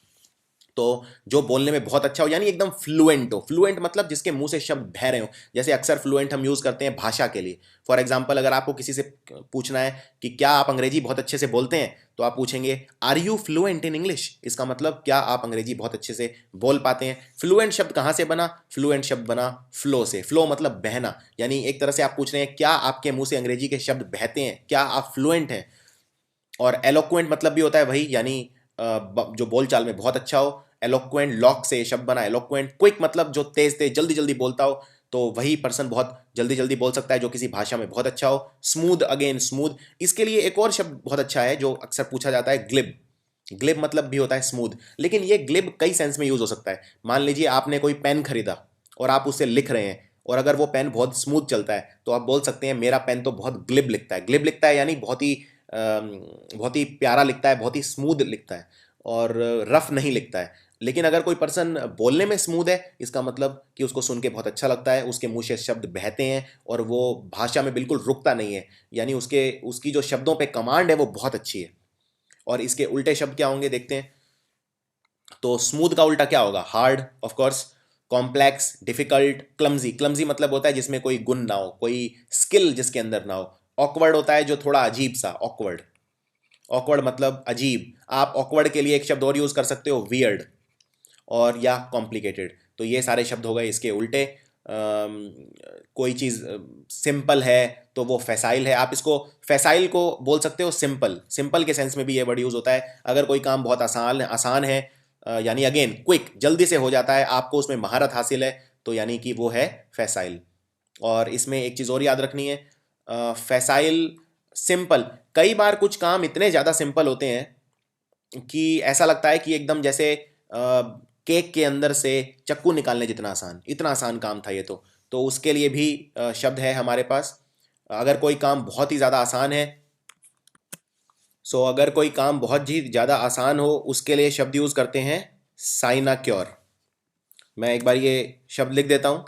तो जो बोलने में बहुत अच्छा हो, यानी एकदम फ्लुएंट हो। फ्लुएंट मतलब जिसके मुंह से शब्द बह रहे हो। जैसे अक्सर फ्लुएंट हम यूज़ करते हैं भाषा के लिए। फॉर एग्जाम्पल, अगर आपको किसी से पूछना है कि क्या आप अंग्रेजी बहुत अच्छे से बोलते हैं, तो आप पूछेंगे are you fluent in English. इसका मतलब क्या आप अंग्रेजी बहुत अच्छे से बोल पाते हैं। फ्लुएंट शब्द कहाँ से बना? फ्लुएंट शब्द बना फ्लो से। फ्लो मतलब बहना, यानी एक तरह से आप पूछ रहे हैं क्या आपके मुंह से अंग्रेजी के शब्द बहते हैं, क्या आप फ्लुएंट हैं। और एलोक्वेंट मतलब भी होता है वही, यानी जो बोलचाल में बहुत अच्छा हो। एलोक्वेंट लॉक से शब्द बना एलोक्वेंट। क्विक मतलब जो तेज तेज जल्दी जल्दी बोलता हो, तो वही पर्सन बहुत जल्दी जल्दी बोल सकता है जो किसी भाषा में बहुत अच्छा हो। Smooth, again smooth. इसके लिए एक और शब्द बहुत अच्छा है जो अक्सर पूछा जाता है, ग्लिब। ग्लिब मतलब भी होता है स्मूथ, लेकिन ये ग्लिब कई सेंस में यूज हो सकता है। मान लीजिए आपने कोई पेन खरीदा और आप उससे लिख रहे हैं, और अगर वो पेन बहुत स्मूथ चलता है तो आप बोल सकते हैं मेरा पेन तो बहुत ग्लिब लिखता है। ग्लिब लिखता है यानी बहुत ही प्यारा लिखता है, बहुत ही स्मूथ लिखता है, और रफ नहीं लिखता है। लेकिन अगर कोई पर्सन बोलने में स्मूथ है, इसका मतलब कि उसको सुन के बहुत अच्छा लगता है, उसके मुंह से शब्द बहते हैं और वो भाषा में बिल्कुल रुकता नहीं है, यानी उसकी जो शब्दों पे कमांड है वो बहुत अच्छी है। और इसके उल्टे शब्द क्या होंगे देखते हैं। तो स्मूथ का उल्टा क्या होगा? Hard, of course. Complex, difficult, clumsy. Clumsy मतलब होता है जिसमें कोई गुण ना हो, कोई स्किल जिसके अंदर ना हो। ऑकवर्ड होता है जो थोड़ा अजीब सा, ऑकवर्ड। ऑकवर्ड मतलब अजीब। आप ऑकवर्ड के लिए एक शब्द और यूज कर सकते हो, वियर्ड, और या कॉम्प्लिकेटेड। तो ये सारे शब्द हो गए इसके उल्टे। कोई चीज़ सिंपल है तो वो फैसाइल है। आप इसको फैसाइल को बोल सकते हो सिंपल। सिंपल के सेंस में भी ये वर्ड यूज़ होता है। अगर कोई काम बहुत आसान आसान है, यानी अगेन क्विक, जल्दी से हो जाता है, आपको उसमें महारत हासिल है, तो यानी कि वो है फैसाइल। और इसमें एक चीज़ और याद रखनी है, फैसाइल सिंपल। कई बार कुछ काम इतने ज़्यादा सिंपल होते हैं कि ऐसा लगता है कि एकदम जैसे केक के अंदर से चक्कू निकालने जितना आसान, इतना आसान काम था ये। तो उसके लिए भी शब्द है हमारे पास। अगर कोई काम बहुत ही ज़्यादा आसान है, अगर कोई काम बहुत ही ज़्यादा आसान हो, उसके लिए शब्द यूज़ करते हैं साइनाक्योर। मैं एक बार ये शब्द लिख देता हूँ।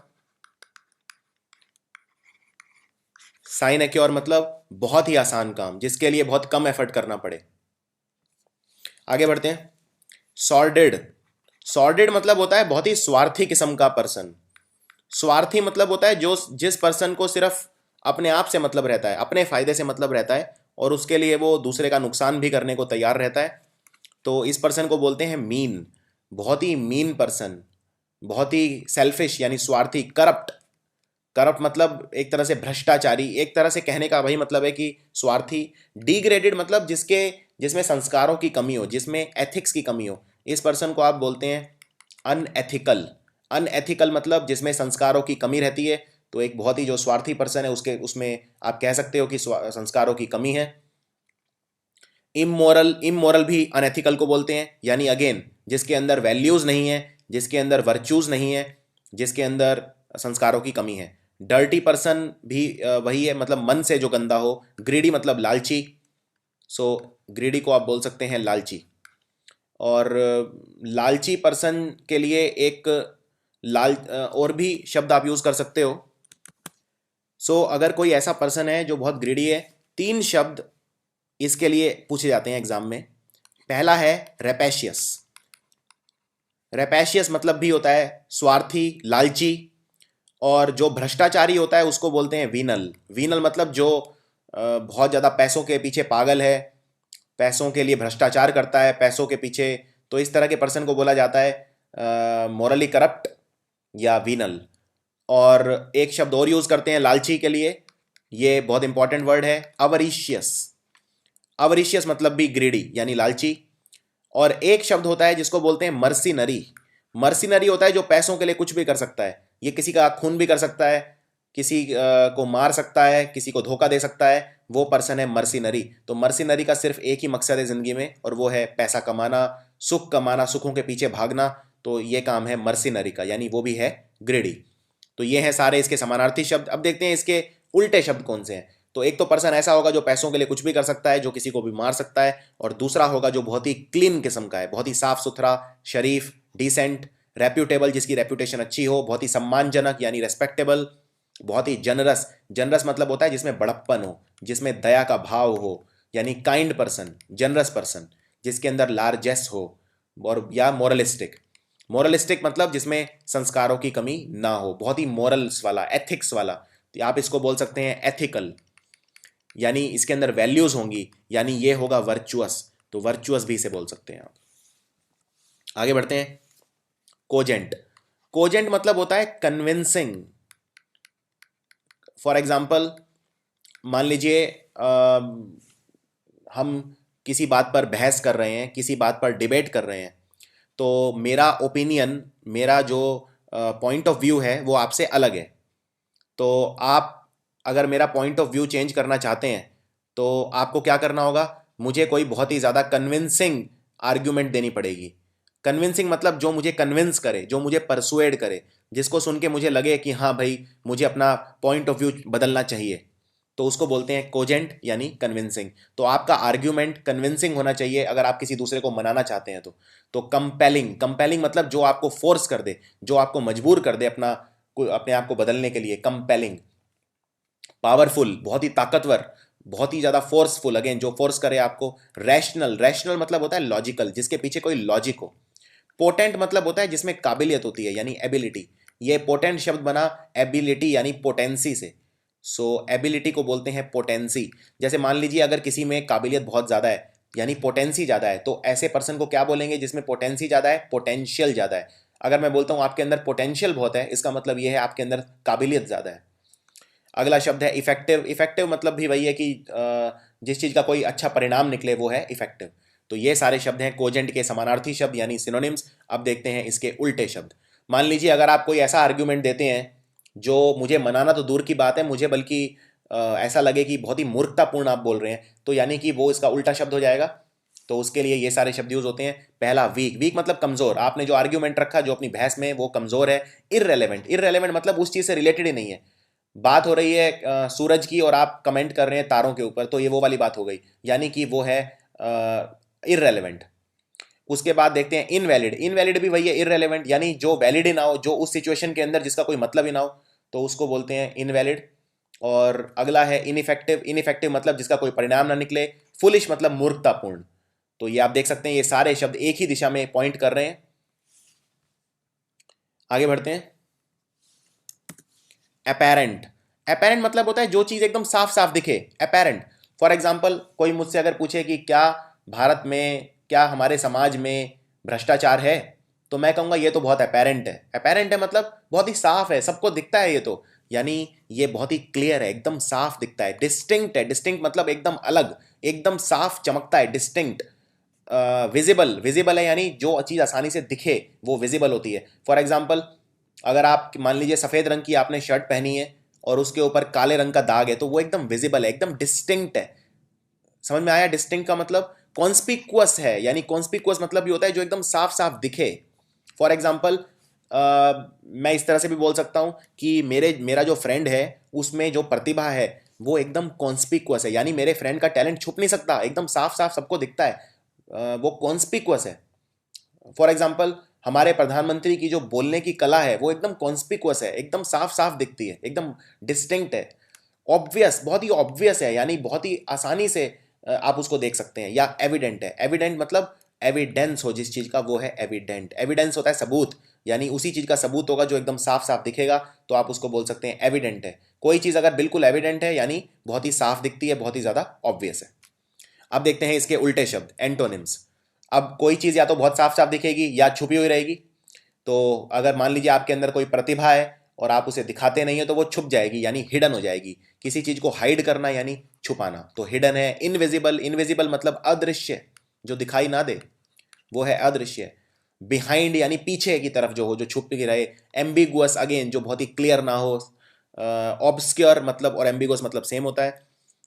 साइनाक्योर मतलब बहुत ही आसान काम जिसके लिए बहुत कम एफर्ट करना पड़े। आगे बढ़ते हैं। सॉर्डेड। सॉर्डेड मतलब होता है बहुत ही स्वार्थी किस्म का पर्सन। स्वार्थी मतलब होता है जो जिस पर्सन को सिर्फ अपने आप से मतलब रहता है, अपने फायदे से मतलब रहता है, और उसके लिए वो दूसरे का नुकसान भी करने को तैयार रहता है। तो इस पर्सन को बोलते हैं मीन, बहुत ही मीन पर्सन, बहुत ही सेल्फिश यानी स्वार्थी, करप्ट। करप्ट मतलब एक तरह से भ्रष्टाचारी, एक तरह से कहने का वही मतलब है कि स्वार्थी। डिग्रेडेड मतलब जिसमें संस्कारों की कमी हो, जिसमें एथिक्स की कमी हो, इस पर्सन को आप बोलते हैं अनएथिकल। अनएथिकल मतलब जिसमें संस्कारों की कमी रहती है। तो एक बहुत ही जो स्वार्थी पर्सन है उसके उसमें आप कह सकते हो कि संस्कारों की कमी है। इमोरल, इमोरल भी अनएथिकल को बोलते हैं, यानी अगेन जिसके अंदर वैल्यूज नहीं है, जिसके अंदर वर्च्यूज नहीं है, जिसके अंदर संस्कारों की कमी है। डर्टी पर्सन भी वही है, मतलब मन से जो गंदा हो। ग्रीडी मतलब लालची, सो ग्रीडी को आप बोल सकते हैं लालची। और लालची पर्सन के लिए एक और भी शब्द आप यूज कर सकते हो। सो अगर कोई ऐसा पर्सन है जो बहुत ग्रीडी है, तीन शब्द इसके लिए पूछे जाते हैं एग्जाम में। पहला है रेपेशियस। रेपेशियस मतलब भी होता है स्वार्थी, लालची। और जो भ्रष्टाचारी होता है उसको बोलते हैं वीनल। वीनल मतलब जो बहुत ज़्यादा पैसों के पीछे पागल है, पैसों के लिए भ्रष्टाचार करता है, पैसों के पीछे। तो इस तरह के पर्सन को बोला जाता है मॉरली करप्ट या वीनल। और एक शब्द और यूज़ करते हैं लालची के लिए, ये बहुत इंपॉर्टेंट वर्ड है, अवरिशियस। अवरिशियस मतलब भी ग्रीडी यानी लालची। और एक शब्द होता है जिसको बोलते हैं मर्सिनरी। मर्सिनरी होता है जो पैसों के लिए कुछ भी कर सकता है। ये किसी का खून भी कर सकता है, किसी को मार सकता है, किसी को धोखा दे सकता है, वो पर्सन है मर्सिनरी। तो मर्सिनरी का सिर्फ एक ही मकसद है ज़िंदगी में, और वो है पैसा कमाना, सुख कमाना, सुखों के पीछे भागना। तो ये काम है मर्सिनरी का, यानी वो भी है ग्रेडी। तो ये है सारे इसके समानार्थी शब्द। अब देखते हैं इसके उल्टे शब्द कौन से हैं। तो एक तो पर्सन ऐसा होगा जो पैसों के लिए कुछ भी कर सकता है, जो किसी को भी मार सकता है। और दूसरा होगा जो बहुत ही क्लीन किस्म का है, बहुत ही साफ सुथरा, शरीफ, डिसेंट, रेप्यूटेबल, जिसकी रेप्यूटेशन अच्छी हो, बहुत ही सम्मानजनक यानी रेस्पेक्टेबल, बहुत ही जनरस। जनरस मतलब होता है जिसमें बड़प्पन हो, जिसमें दया का भाव हो, यानी काइंड पर्सन, जनरस पर्सन, जिसके अंदर लार्जेस हो। और या मोरलिस्टिक। मोरलिस्टिक मतलब जिसमें संस्कारों की कमी ना हो, बहुत ही मोरल्स वाला, एथिक्स वाला। तो आप इसको बोल सकते हैं एथिकल, यानी इसके अंदर वैल्यूज होंगी, यानी ये होगा वर्चुअस। तो वर्चुअस भी इसे बोल सकते हैं आप। आगे बढ़ते हैं। कोजेंट। कोजेंट मतलब होता है कन्विंसिंग। फॉर एग्जाम्पल, मान लीजिए हम किसी बात पर बहस कर रहे हैं, किसी बात पर डिबेट कर रहे हैं। तो मेरा ओपिनियन, मेरा जो पॉइंट ऑफ व्यू है वो आपसे अलग है। तो आप अगर मेरा पॉइंट ऑफ व्यू चेंज करना चाहते हैं तो आपको क्या करना होगा, मुझे कोई बहुत ही ज़्यादा कन्विंसिंग आर्ग्यूमेंट देनी पड़ेगी। कन्विंसिंग मतलब जो मुझे कन्विंस करे, जो मुझे परसुएड करे, जिसको सुन के मुझे लगे कि हाँ भाई मुझे अपना पॉइंट ऑफ व्यू बदलना चाहिए। तो उसको बोलते हैं कोजेंट यानी कन्विंसिंग। तो आपका आर्ग्यूमेंट कन्विंसिंग होना चाहिए अगर आप किसी दूसरे को मनाना चाहते हैं तो कंपेलिंग। कंपेलिंग मतलब जो आपको फोर्स कर दे, जो आपको मजबूर कर दे अपने आप को बदलने के लिए, कंपेलिंग। पावरफुल बहुत ही ताकतवर, बहुत ही ज्यादा फोर्सफुल, अगेन जो फोर्स करे आपको। रैशनल, रैशनल मतलब होता है लॉजिकल, जिसके पीछे कोई लॉजिक हो। पोटेंट मतलब होता है जिसमें काबिलियत होती है, यानी एबिलिटी। ये पोटेंट शब्द बना एबिलिटी यानी पोटेंसी से। सो एबिलिटी को बोलते हैं पोटेंसी। जैसे मान लीजिए अगर किसी में काबिलियत बहुत ज़्यादा है, यानी पोटेंसी ज़्यादा है, तो ऐसे पर्सन को क्या बोलेंगे जिसमें पोटेंसी ज़्यादा है, पोटेंशियल ज़्यादा है। अगर मैं बोलता हूँ आपके अंदर पोटेंशियल बहुत है, इसका मतलब यह है आपके अंदर काबिलियत ज़्यादा है। अगला शब्द है इफेक्टिव। इफेक्टिव मतलब भी वही है कि जिस चीज़ का कोई अच्छा परिणाम निकले वो है इफेक्टिव। तो ये सारे शब्द हैं कोजेंट के समानार्थी शब्द यानी सिनोनिम्स। अब देखते हैं इसके उल्टे शब्द। मान लीजिए अगर आप कोई ऐसा आर्ग्यूमेंट देते हैं जो मुझे मनाना तो दूर की बात है, मुझे बल्कि ऐसा लगे कि बहुत ही मूर्खतापूर्ण आप बोल रहे हैं, तो यानी कि वो इसका उल्टा शब्द हो जाएगा। तो उसके लिए ये सारे शब्द यूज होते हैं। पहला वीक। वीक मतलब कमजोर, आपने जो आर्ग्यूमेंट रखा जो अपनी बहस में वो कमजोर है। इररेलेवेंट। इररेलेवेंट मतलब उस चीज से रिलेटेड ही नहीं है। बात हो रही है सूरज की और आप कमेंट कर रहे हैं तारों के ऊपर, तो ये वो वाली बात हो गई, यानी कि वो है इररेलेवेंट। उसके बाद देखते हैं इनवैलिड। इनवैलिड भी वही है, इररेलेवेंट, यानी जो वैलिड ही ना हो, जो उस सिचुएशन के अंदर जिसका कोई मतलब ही ना हो, तो उसको बोलते हैं इनवैलिड। और अगला है इनइफेक्टिव। इनइफेक्टिव मतलब जिसका कोई परिणाम ना निकले। फुलिश मतलब मूर्खतापूर्ण। तो ये आप देख सकते हैं ये सारे शब्द एक ही दिशा में पॉइंट कर रहे हैं। आगे बढ़ते हैं। अपेरेंट। अपेरेंट मतलब होता है जो चीज़ एकदम साफ साफ दिखे, अपेरेंट। फॉर एग्जाम्पल कोई मुझसे अगर पूछे कि क्या भारत में, क्या हमारे समाज में भ्रष्टाचार है, तो मैं कहूँगा ये तो बहुत अपेरेंट है। अपेरेंट है मतलब बहुत ही साफ है, सबको दिखता है ये तो, यानी ये बहुत ही क्लियर है, एकदम साफ दिखता है। डिस्टिंक्ट है, डिस्टिंक्ट मतलब एकदम अलग, एकदम साफ चमकता है, डिस्टिंक्ट। विजिबल, विजिबल है यानी जो चीज़ आसानी से दिखे वो विजिबल होती है। फॉर एग्जाम्पल अगर आप मान लीजिए सफ़ेद रंग की आपने शर्ट पहनी है और उसके ऊपर काले रंग का दाग है, तो वो एकदम विजिबल है, एकदम डिस्टिंक्ट है। समझ में आया? डिस्टिंक्ट का मतलब कॉन्स्पिक्वस है, यानी कॉन्स्पिक्वस मतलब भी होता है जो एकदम साफ साफ दिखे। फॉर एग्जाम्पल मैं इस तरह से भी बोल सकता हूँ कि मेरा जो फ्रेंड है उसमें जो प्रतिभा है वो एकदम कॉन्स्पिक्वस है, यानी मेरे फ्रेंड का टैलेंट छुप नहीं सकता, एकदम साफ साफ सबको दिखता है, वो कॉन्स्पिक्वस है। फॉर एग्जाम्पल हमारे प्रधानमंत्री की जो बोलने की कला है वो एकदम कॉन्स्पिक्वस है, एकदम साफ साफ दिखती है, एकदम डिस्टिंक्ट है। ऑब्वियस, बहुत ही ऑब्वियस है, यानी बहुत ही आसानी से आप उसको देख सकते हैं। या एविडेंट है, एविडेंट मतलब एविडेंस हो जिस चीज़ का वो है एविडेंट। एविडेंस होता है सबूत, यानी उसी चीज़ का सबूत होगा जो एकदम साफ साफ दिखेगा, तो आप उसको बोल सकते हैं एविडेंट है। कोई चीज़ अगर बिल्कुल एविडेंट है यानी बहुत ही साफ दिखती है, बहुत ही ज़्यादा ऑब्वियस है। अब देखते हैं इसके उल्टे शब्द, एंटोनिम्स। अब कोई चीज़ या तो बहुत साफ साफ दिखेगी या छुपी हुई रहेगी। तो अगर मान लीजिए आपके अंदर कोई प्रतिभा है और आप उसे दिखाते नहीं है तो वो छुप जाएगी, यानी हिडन हो जाएगी। किसी चीज़ को हाइड करना यानी छुपाना, तो हिडन है। इनविजिबल, इनविजिबल मतलब अदृश्य, जो दिखाई ना दे वो है अदृश्य। बिहाइंड यानी पीछे की तरफ जो हो, जो छुप के रहे। एम्बिगुअस अगेन, जो बहुत ही क्लियर ना हो। ऑब्सक्योर मतलब और एम्बिगुअस मतलब सेम होता है।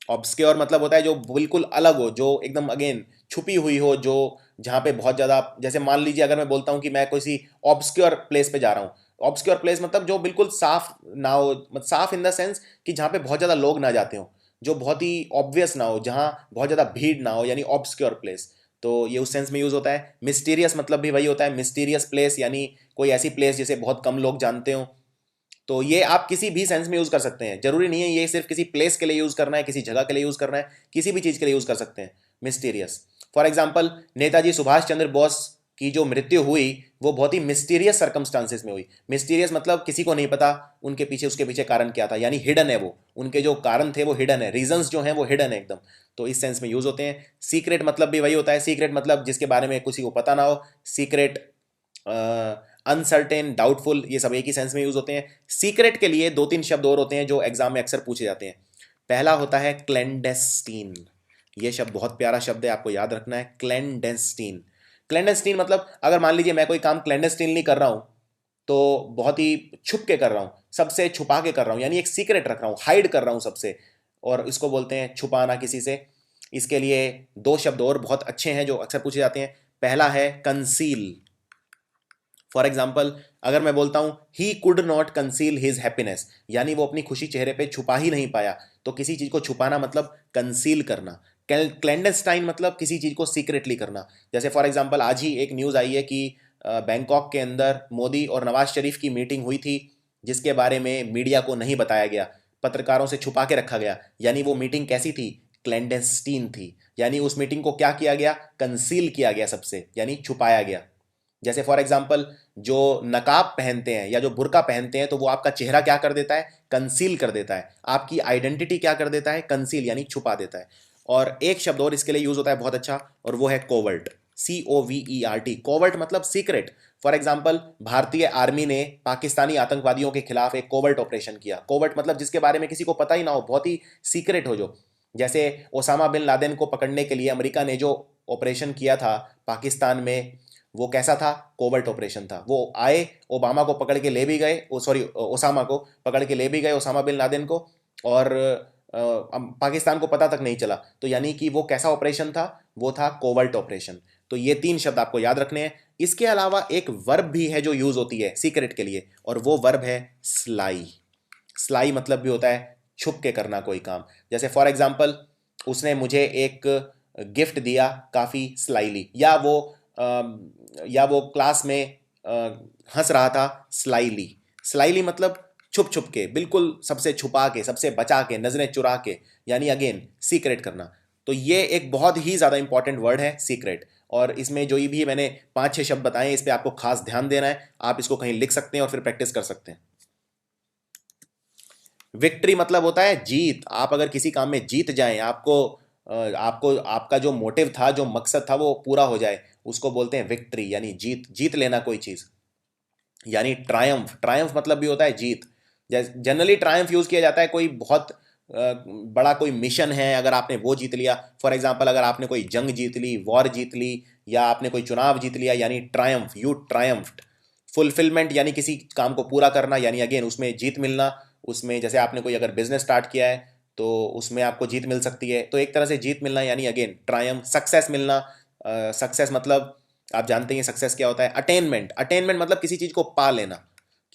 ऑब्सक्योर मतलब होता है जो बिल्कुल अलग हो, जो एकदम अगेन छुपी हुई हो, जो जहाँ पे बहुत ज़्यादा, जैसे मान लीजिए अगर मैं बोलता हूँ कि मैं किसी ऑब्सक्योर प्लेस पे जा रहा हूँ। ऑब्सक्योर प्लेस मतलब जो बिल्कुल साफ ना हो, मतलब साफ इन द सेंस कि जहाँ पे बहुत ज़्यादा लोग ना जाते हो, जो बहुत ही ऑब्वियस ना हो, जहाँ बहुत ज़्यादा भीड़ ना हो, यानी ऑब्सक्योर प्लेस। तो ये उस सेंस में यूज़ होता है। मिस्टीरियस मतलब भी वही होता है, मिस्टीरियस प्लेस यानी कोई ऐसी प्लेस जिसे बहुत कम लोग जानते हो। तो ये आप किसी भी सेंस में यूज़ कर सकते हैं, जरूरी नहीं है ये सिर्फ किसी प्लेस के लिए यूज़ करना है, किसी जगह के लिए यूज़ करना है, किसी भी चीज़ के लिए यूज़ कर सकते हैं mysterious. For example Netaji Subhash Chandra Bose की जो मृत्यु हुई वो बहुत ही मिस्टीरियस सर्कमस्टांसेस में हुई। मिस्टीरियस मतलब किसी को नहीं पता उनके पीछे, उसके पीछे कारण क्या था, यानी हिडन है वो, उनके जो कारण थे वो हिडन है, रीजंस जो हैं वो हिडन है एकदम। तो इस सेंस में यूज़ होते हैं। सीक्रेट मतलब भी वही होता है, सीक्रेट मतलब जिसके बारे में किसी को पता ना हो। सीक्रेट, अनसर्टेन, डाउटफुल, ये सब एक ही सेंस में यूज होते हैं। सीक्रेट के लिए दो तीन शब्द और होते हैं जो एग्जाम में अक्सर पूछे जाते हैं। पहला होता है क्लैंडेस्टीन। ये शब्द बहुत प्यारा शब्द है, आपको याद रखना है, क्लैंडेस्टीन। क्लैंडेस्टीन मतलब अगर मान लीजिए मैं कोई काम क्लैंडेस्टीनली कर रहा हूँ, तो बहुत ही छुप के कर रहा हूँ, सबसे छुपा के कर रहा हूँ, यानी एक सीक्रेट रख रहा हूँ, हाइड कर रहा हूँ सबसे, और इसको बोलते हैं छुपाना किसी से। इसके लिए दो शब्द और बहुत अच्छे हैं जो अक्सर पूछे जाते हैं। पहला है कंसील। फॉर एग्जाम्पल अगर मैं बोलता हूं he could not conceal his happiness, यानी वो अपनी खुशी चेहरे पे छुपा ही नहीं पाया, तो किसी चीज को छुपाना मतलब कंसील करना। क्लैंडेस्टाइन मतलब किसी चीज को सीक्रेटली करना। जैसे फॉर एग्जाम्पल आज ही एक न्यूज आई है कि बैंकॉक के अंदर मोदी और नवाज शरीफ की मीटिंग हुई थी, जिसके बारे में मीडिया को नहीं बताया गया, पत्रकारों से छुपा के रखा गया। यानी वो मीटिंग कैसी थी? क्लैंडेस्टीन थी। यानी उस मीटिंग को क्या किया गया? कंसील किया गया सबसे, यानी छुपाया गया। जैसे फॉर एग्जाम्पल जो नकाब पहनते हैं या जो बुर्का पहनते हैं, तो वो आपका चेहरा क्या कर देता है? कंसील कर देता है। आपकी आइडेंटिटी क्या कर देता है? कंसील, यानी छुपा देता है। और एक शब्द और इसके लिए यूज होता है बहुत अच्छा, और वो है कोवर्ट। COVERT। कोवर्ट मतलब सीक्रेट। फॉर एग्जाम्पल भारतीय आर्मी ने पाकिस्तानी आतंकवादियों के खिलाफ एक कोवर्ट ऑपरेशन किया। कोवर्ट मतलब जिसके बारे में किसी को पता ही ना हो, बहुत ही सीक्रेट हो जो। जैसे ओसामा बिन लादेन को पकड़ने के लिए अमेरिका ने जो ऑपरेशन किया था पाकिस्तान में, वो कैसा था? कोवर्ट ऑपरेशन था। वो आए, ओबामा को पकड़ के ले भी गए, सॉरी ओसामा को पकड़ के ले भी गए, ओसामा बिन लादेन को, और पाकिस्तान को पता तक नहीं चला। तो यानी कि वो कैसा ऑपरेशन था? वो था कोवर्ट ऑपरेशन। तो ये तीन शब्द आपको याद रखने हैं। इसके अलावा एक वर्ब भी है जो यूज होती है सीक्रेट के लिए, और वो वर्ब है स्लाई। स्लाई मतलब भी होता है छुप के करना कोई काम। जैसे फॉर एग्जाम्पल उसने मुझे एक गिफ्ट दिया काफ़ी स्लाइली, या वो क्लास में हंस रहा था स्लाइली। स्लाइली मतलब छुप छुप के, बिल्कुल सबसे छुपा के, सबसे बचा के, नजरें चुरा के, यानी अगेन सीक्रेट करना। तो ये एक बहुत ही ज़्यादा इंपॉर्टेंट वर्ड है सीक्रेट। और इसमें जो भी मैंने 5-6 शब्द बताए, इस पे आपको खास ध्यान देना है। आप इसको कहीं लिख सकते हैं और फिर प्रैक्टिस कर सकते हैं। विक्ट्री मतलब होता है जीत। आप अगर किसी काम में जीत जाएं, आपको आपका जो मोटिव था, जो मकसद था वो पूरा हो जाए, उसको बोलते हैं विक्ट्री, यानी जीत, जीत लेना कोई चीज़। यानी ट्रायम्फ, ट्रायम्फ मतलब भी होता है जीत। जनरली ट्रायम्फ यूज़ किया जाता है कोई बहुत बड़ा कोई मिशन है, अगर आपने वो जीत लिया। फॉर एग्जांपल, अगर आपने कोई जंग जीत ली, वॉर जीत ली, या आपने कोई चुनाव जीत लिया, यानी ट्रायम्फ, यू ट्रायम्फ्ड। फुलफिलमेंट यानी किसी काम को पूरा करना, यानी अगेन उसमें जीत मिलना। उसमें जैसे आपने कोई अगर बिजनेस स्टार्ट किया है तो उसमें आपको जीत मिल सकती है, तो एक तरह से जीत मिलना यानी अगेन ट्रायम्फ। सक्सेस मिलना, सक्सेस मतलब आप जानते हैं सक्सेस क्या होता है। अटेनमेंट, अटेनमेंट मतलब किसी चीज़ को पा लेना,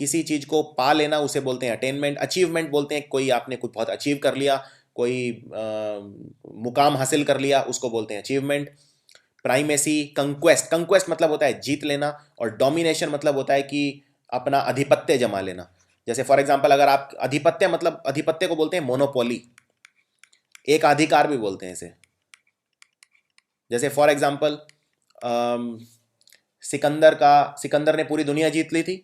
किसी चीज़ को पा लेना उसे बोलते हैं अटेनमेंट। अचीवमेंट बोलते हैं कोई आपने कुछ बहुत अचीव कर लिया, कोई मुकाम हासिल कर लिया, उसको बोलते हैं अचीवमेंट। प्राइमेसी, कंक्वेस्ट, कंक्वेस्ट मतलब होता है जीत लेना, और डोमिनेशन मतलब होता है कि अपना अधिपत्य जमा लेना। जैसे फॉर एग्जांपल, अगर आप अधिपत्य, मतलब अधिपत्य को बोलते हैं मोनोपोली, एक अधिकार भी बोलते हैं इसे। जैसे फॉर एग्जांपल, सिकंदर ने पूरी दुनिया जीत ली थी,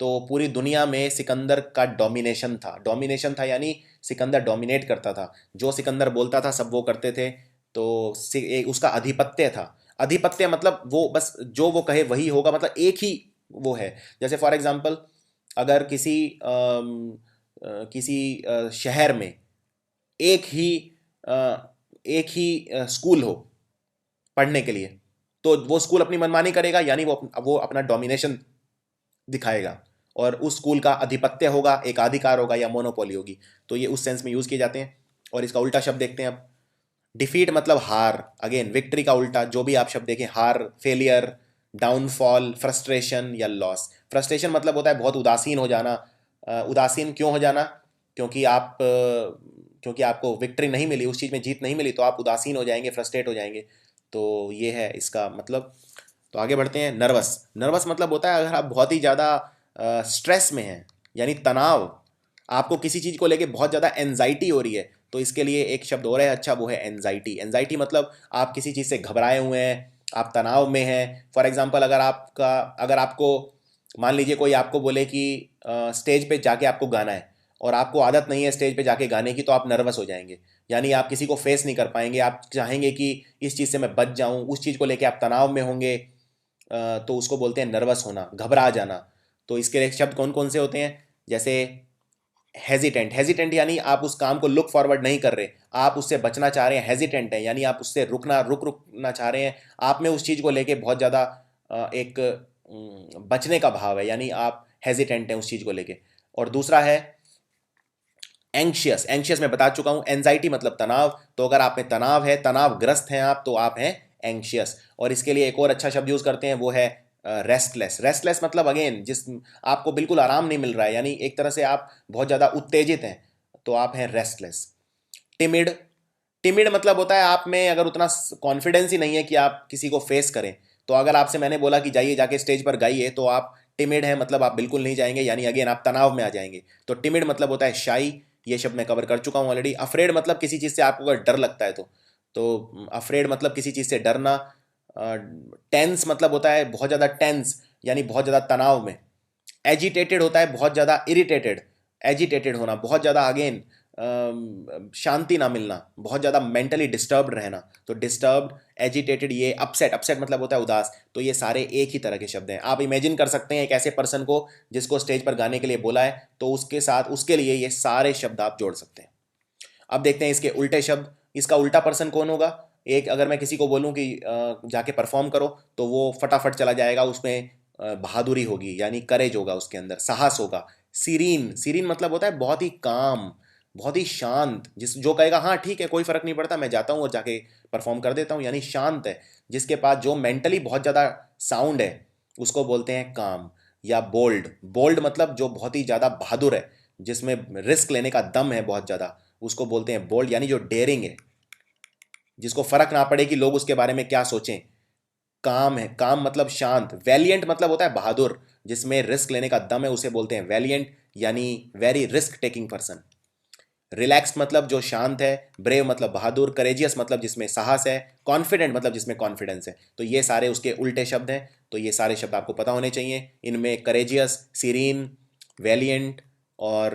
तो पूरी दुनिया में सिकंदर का डोमिनेशन था। डोमिनेशन था यानी सिकंदर डोमिनेट करता था, जो सिकंदर बोलता था सब वो करते थे, तो उसका अधिपत्य था। अधिपत्य मतलब वो बस जो वो कहे वही होगा, मतलब एक ही वो है। जैसे फॉर एग्जांपल, अगर किसी शहर में एक ही स्कूल हो पढ़ने के लिए, तो वो स्कूल अपनी मनमानी करेगा, यानी वो अपना डोमिनेशन दिखाएगा, और उस स्कूल का अधिपत्य होगा, एक अधिकार होगा या मोनोपोली होगी। तो ये उस सेंस में यूज़ किए जाते हैं। और इसका उल्टा शब्द देखते हैं अब। डिफीट मतलब हार, अगेन विक्ट्री का उल्टा जो भी आप शब्द देखें, हार, फेलियर, डाउनफॉल, फ्रस्ट्रेशन या लॉस। फ्रस्ट्रेशन मतलब होता है बहुत उदासीन हो जाना। उदासीन क्यों हो जाना? क्योंकि आपको विक्ट्री नहीं मिली, उस चीज़ में जीत नहीं मिली, तो आप उदासीन हो जाएंगे, फ्रस्ट्रेट हो जाएंगे। तो ये है इसका मतलब। तो आगे बढ़ते हैं। नर्वस, नर्वस मतलब होता है अगर आप बहुत ही ज़्यादा स्ट्रेस में हैं, यानी तनाव, आपको किसी चीज़ को लेके बहुत ज़्यादा एनजाइटी हो रही है, तो इसके लिए एक शब्द और है अच्छा, वो है एनजाइटी। एनजाइटी मतलब आप किसी चीज़ से घबराए हुए हैं, आप तनाव में हैं। फॉर एग्जांपल, अगर आपको मान लीजिए कोई आपको बोले कि स्टेज पे जाके आपको गाना है, और आपको आदत नहीं है स्टेज पे जाके गाने की, तो आप नर्वस हो जाएंगे, यानी आप किसी को फेस नहीं कर पाएंगे, आप चाहेंगे कि इस चीज़ से मैं बच जाऊं, उस चीज़ को लेके आप तनाव में होंगे। तो उसको बोलते हैं नर्वस होना, घबरा जाना। तो इसके शब्द कौन कौन से होते हैं? जैसे हेजिटेंट, हेजिटेंट यानी आप उस काम को लुक फॉरवर्ड नहीं कर रहे, आप उससे बचना चाह रहे हैं। हेजिटेंट है यानी आप उससे रुकना चाह रहे हैं, आप में उस चीज़ को लेके बहुत ज़्यादा एक बचने का भाव है, यानी आप हेजिटेंट हैं उस चीज़ को लेके। और दूसरा है एंग्शियस, एंग्शियस मैं बता चुका हूँ, एंजाइटी मतलब तनाव, तो अगर आप में तनाव है, तनावग्रस्त हैं आप, तो आप हैं एंग्शियस। और इसके लिए एक और अच्छा शब्द यूज़ करते हैं, वो है रेस्टलेस। रेस्टलेस मतलब अगेन जिस आपको बिल्कुल आराम नहीं मिल रहा है, यानी एक तरह से आप बहुत ज़्यादा उत्तेजित हैं, तो आप हैं रेस्टलेस। टिमिड, टिमिड मतलब होता है आप में अगर उतना कॉन्फिडेंस ही नहीं है कि आप किसी को फेस करें। तो अगर आपसे मैंने बोला कि जाइए जाके स्टेज पर गाइए, तो आप टिमिड है, मतलब आप बिल्कुल नहीं जाएंगे, यानी अगेन आप तनाव में आ जाएंगे। तो टिमिड मतलब होता है शाई, ये शब्द मैं कवर कर चुका हूँ ऑलरेडी। अफ्रेड मतलब किसी चीज़ से आपको अगर डर लगता है, तो अफ्रेड मतलब किसी चीज़ से डरना। टेंस मतलब होता है बहुत ज़्यादा टेंस, यानी बहुत ज़्यादा तनाव में। एजिटेटेड होता है बहुत ज़्यादा इरिटेटेड, एजिटेटेड होना बहुत ज़्यादा, अगेन शांति ना मिलना, बहुत ज़्यादा मेंटली डिस्टर्ब्ड रहना। तो डिस्टर्ब्ड, एजिटेटेड, ये अपसेट, अपसेट मतलब होता है उदास। तो ये सारे एक ही तरह के शब्द हैं। आप इमेजिन कर सकते हैं एक ऐसे पर्सन को जिसको स्टेज पर गाने के लिए बोला है, तो उसके साथ उसके लिए ये सारे शब्द आप जोड़ सकते हैं। अब देखते हैं इसके उल्टे शब्द। इसका उल्टा पर्सन कौन होगा? एक अगर मैं किसी को बोलूं कि जाके परफॉर्म करो, तो वो फटाफट चला जाएगा, उसमें बहादुरी होगी, यानी करेज होगा उसके अंदर, साहस होगा। सीरीन, सीरीन मतलब होता है बहुत ही काम, बहुत ही शांत, जिस जो कहेगा हाँ ठीक है कोई फर्क नहीं पड़ता, मैं जाता हूँ और जाके परफॉर्म कर देता हूँ, यानी शांत है। जिसके पास जो मेंटली बहुत ज़्यादा साउंड है, उसको बोलते हैं काम। या बोल्ड, बोल्ड मतलब जो बहुत ही ज़्यादा बहादुर है, जिसमें रिस्क लेने का दम है बहुत ज़्यादा, उसको बोलते हैं बोल्ड, यानी जो डेयरिंग है, जिसको फर्क ना पड़े कि लोग उसके बारे में क्या सोचें। काम है, काम मतलब शांत। वैलियंट मतलब होता है बहादुर, जिसमें रिस्क लेने का दम है, उसे बोलते हैं वैलियंट, यानी very risk taking person. Relax मतलब जो शांत है। ब्रेव मतलब बहादुर। करेजियस मतलब जिसमें साहस है। कॉन्फिडेंट मतलब जिसमें कॉन्फिडेंस है। तो ये सारे उसके उल्टे शब्द हैं, तो ये सारे शब्द आपको पता होने चाहिए। इनमें करेजियस, सीरीन, वैलियंट और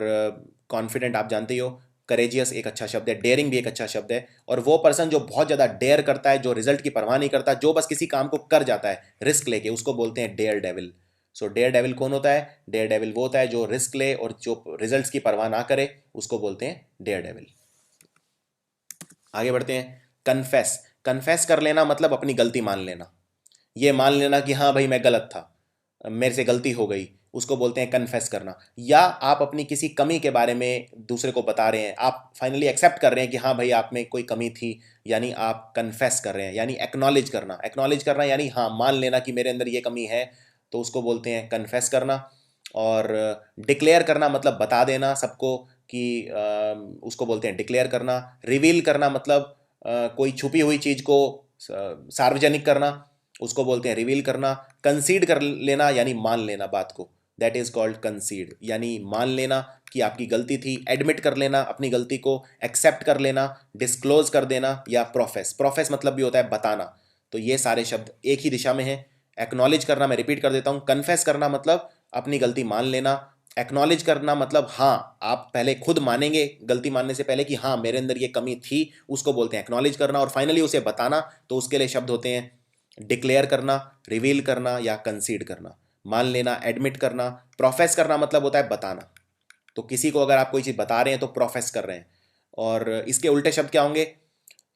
कॉन्फिडेंट आप जानते ही हो, करेजियस एक अच्छा शब्द है, डेयरिंग भी एक अच्छा शब्द है। और वो पर्सन जो बहुत ज़्यादा डेयर करता है, जो रिजल्ट की परवाह नहीं करता, जो बस किसी काम को कर जाता है रिस्क लेके, उसको बोलते हैं डेयर डेविल। सो डेयर डेविल कौन होता है? डेयर डेविल वो होता है जो रिस्क ले और जो रिजल्ट्स की परवाह ना करे, उसको बोलते हैं डेयर डेविल। आगे बढ़ते हैं। कन्फेस। कन्फेस कर लेना मतलब अपनी गलती मान लेना, ये मान लेना कि हाँ भाई मैं गलत था, मेरे से गलती हो गई, उसको बोलते हैं कन्फेस करना। या आप अपनी किसी कमी के बारे में दूसरे को बता रहे हैं, आप फाइनली एक्सेप्ट कर रहे हैं कि हाँ भाई आप में कोई कमी थी, यानी आप कन्फेस कर रहे हैं, यानी एक्नॉलेज करना। एक्नॉलेज करना यानी हाँ मान लेना कि मेरे अंदर ये कमी है, तो उसको बोलते हैं कन्फेस करना। और डिक्लेयर करना मतलब बता देना सबको कि उसको बोलते हैं डिक्लेयर करना। रिवील करना मतलब कोई छुपी हुई चीज़ को सार्वजनिक करना, उसको बोलते हैं रिवील करना। कंसीड कर लेना यानी मान लेना बात को, दैट इज कॉल्ड कंसीड, यानी मान लेना कि आपकी गलती थी। एडमिट कर लेना अपनी गलती को, एक्सेप्ट कर लेना, डिस्क्लोज कर देना, या प्रोफेस। प्रोफेस मतलब भी होता है बताना। तो ये सारे शब्द एक ही दिशा में हैं। एक्नॉलेज करना, मैं रिपीट कर देता हूँ, कन्फेस करना मतलब अपनी गलती मान लेना। एक्नॉलेज करना मतलब हाँ आप पहले खुद मानेंगे गलती मानने से पहले कि हाँ मेरे अंदर ये कमी थी, उसको बोलते हैं एक्नॉलेज करना। और फाइनली उसे बताना, तो उसके लिए शब्द होते हैं डिक्लेयर करना, रिवील करना या कंसीड करना। मान लेना, एडमिट करना। प्रोफेस करना मतलब होता है बताना। तो किसी को अगर आप कोई चीज़ बता रहे हैं तो प्रोफेस कर रहे हैं। और इसके उल्टे शब्द क्या होंगे?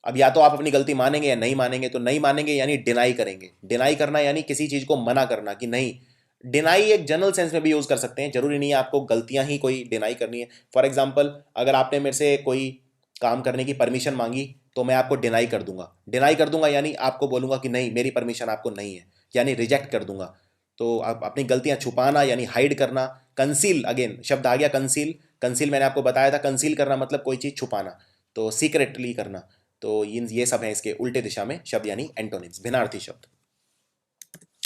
अब या तो आप अपनी गलती मानेंगे या नहीं मानेंगे। तो नहीं मानेंगे यानी डिनाई करेंगे। डिनाई करना यानी किसी चीज़ को मना करना कि नहीं। डिनाई एक जनरल सेंस में भी यूज़ कर सकते हैं, जरूरी नहीं है आपको गलतियां ही कोई डिनाई करनी है। फॉर एग्जाम्पल, अगर आपने मेरे से कोई काम करने की परमिशन मांगी, तो मैं आपको डिनाई कर दूंगा। डिनाई कर दूंगा यानी आपको बोलूंगा कि नहीं मेरी परमिशन आपको नहीं है, यानी रिजेक्ट कर दूंगा। तो आप अपनी गलतियां छुपाना यानी हाइड करना। कंसील, अगेन शब्द आ गया कंसील। कंसील मैंने आपको बताया था, कंसील करना मतलब कोई चीज़ छुपाना, तो सीक्रेटली करना। तो ये सब है इसके उल्टे दिशा में शब्द, यानी एंटोनिम्स, भिन्नार्थी शब्द।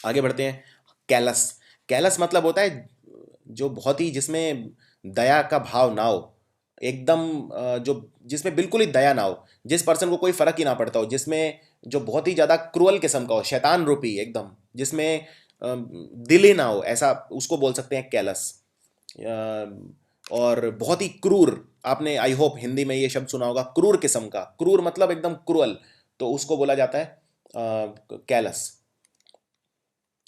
आगे बढ़ते हैं। कैलस। कैलस मतलब होता है जो बहुत ही, जिसमें दया का भाव ना हो, एकदम जो जिसमें बिल्कुल ही दया ना हो, जिस पर्सन को कोई फर्क ही ना पड़ता हो, जिसमें जो बहुत ही ज़्यादा क्रूअल किस्म का हो, शैतान रूपी एकदम, जिसमें दिल ही ना हो, ऐसा उसको बोल सकते हैं कैलस। और बहुत ही क्रूर, आपने आई होप हिंदी में ये शब्द सुना होगा, क्रूर किस्म का। क्रूर मतलब एकदम क्रूअल, तो उसको बोला जाता है कैलस,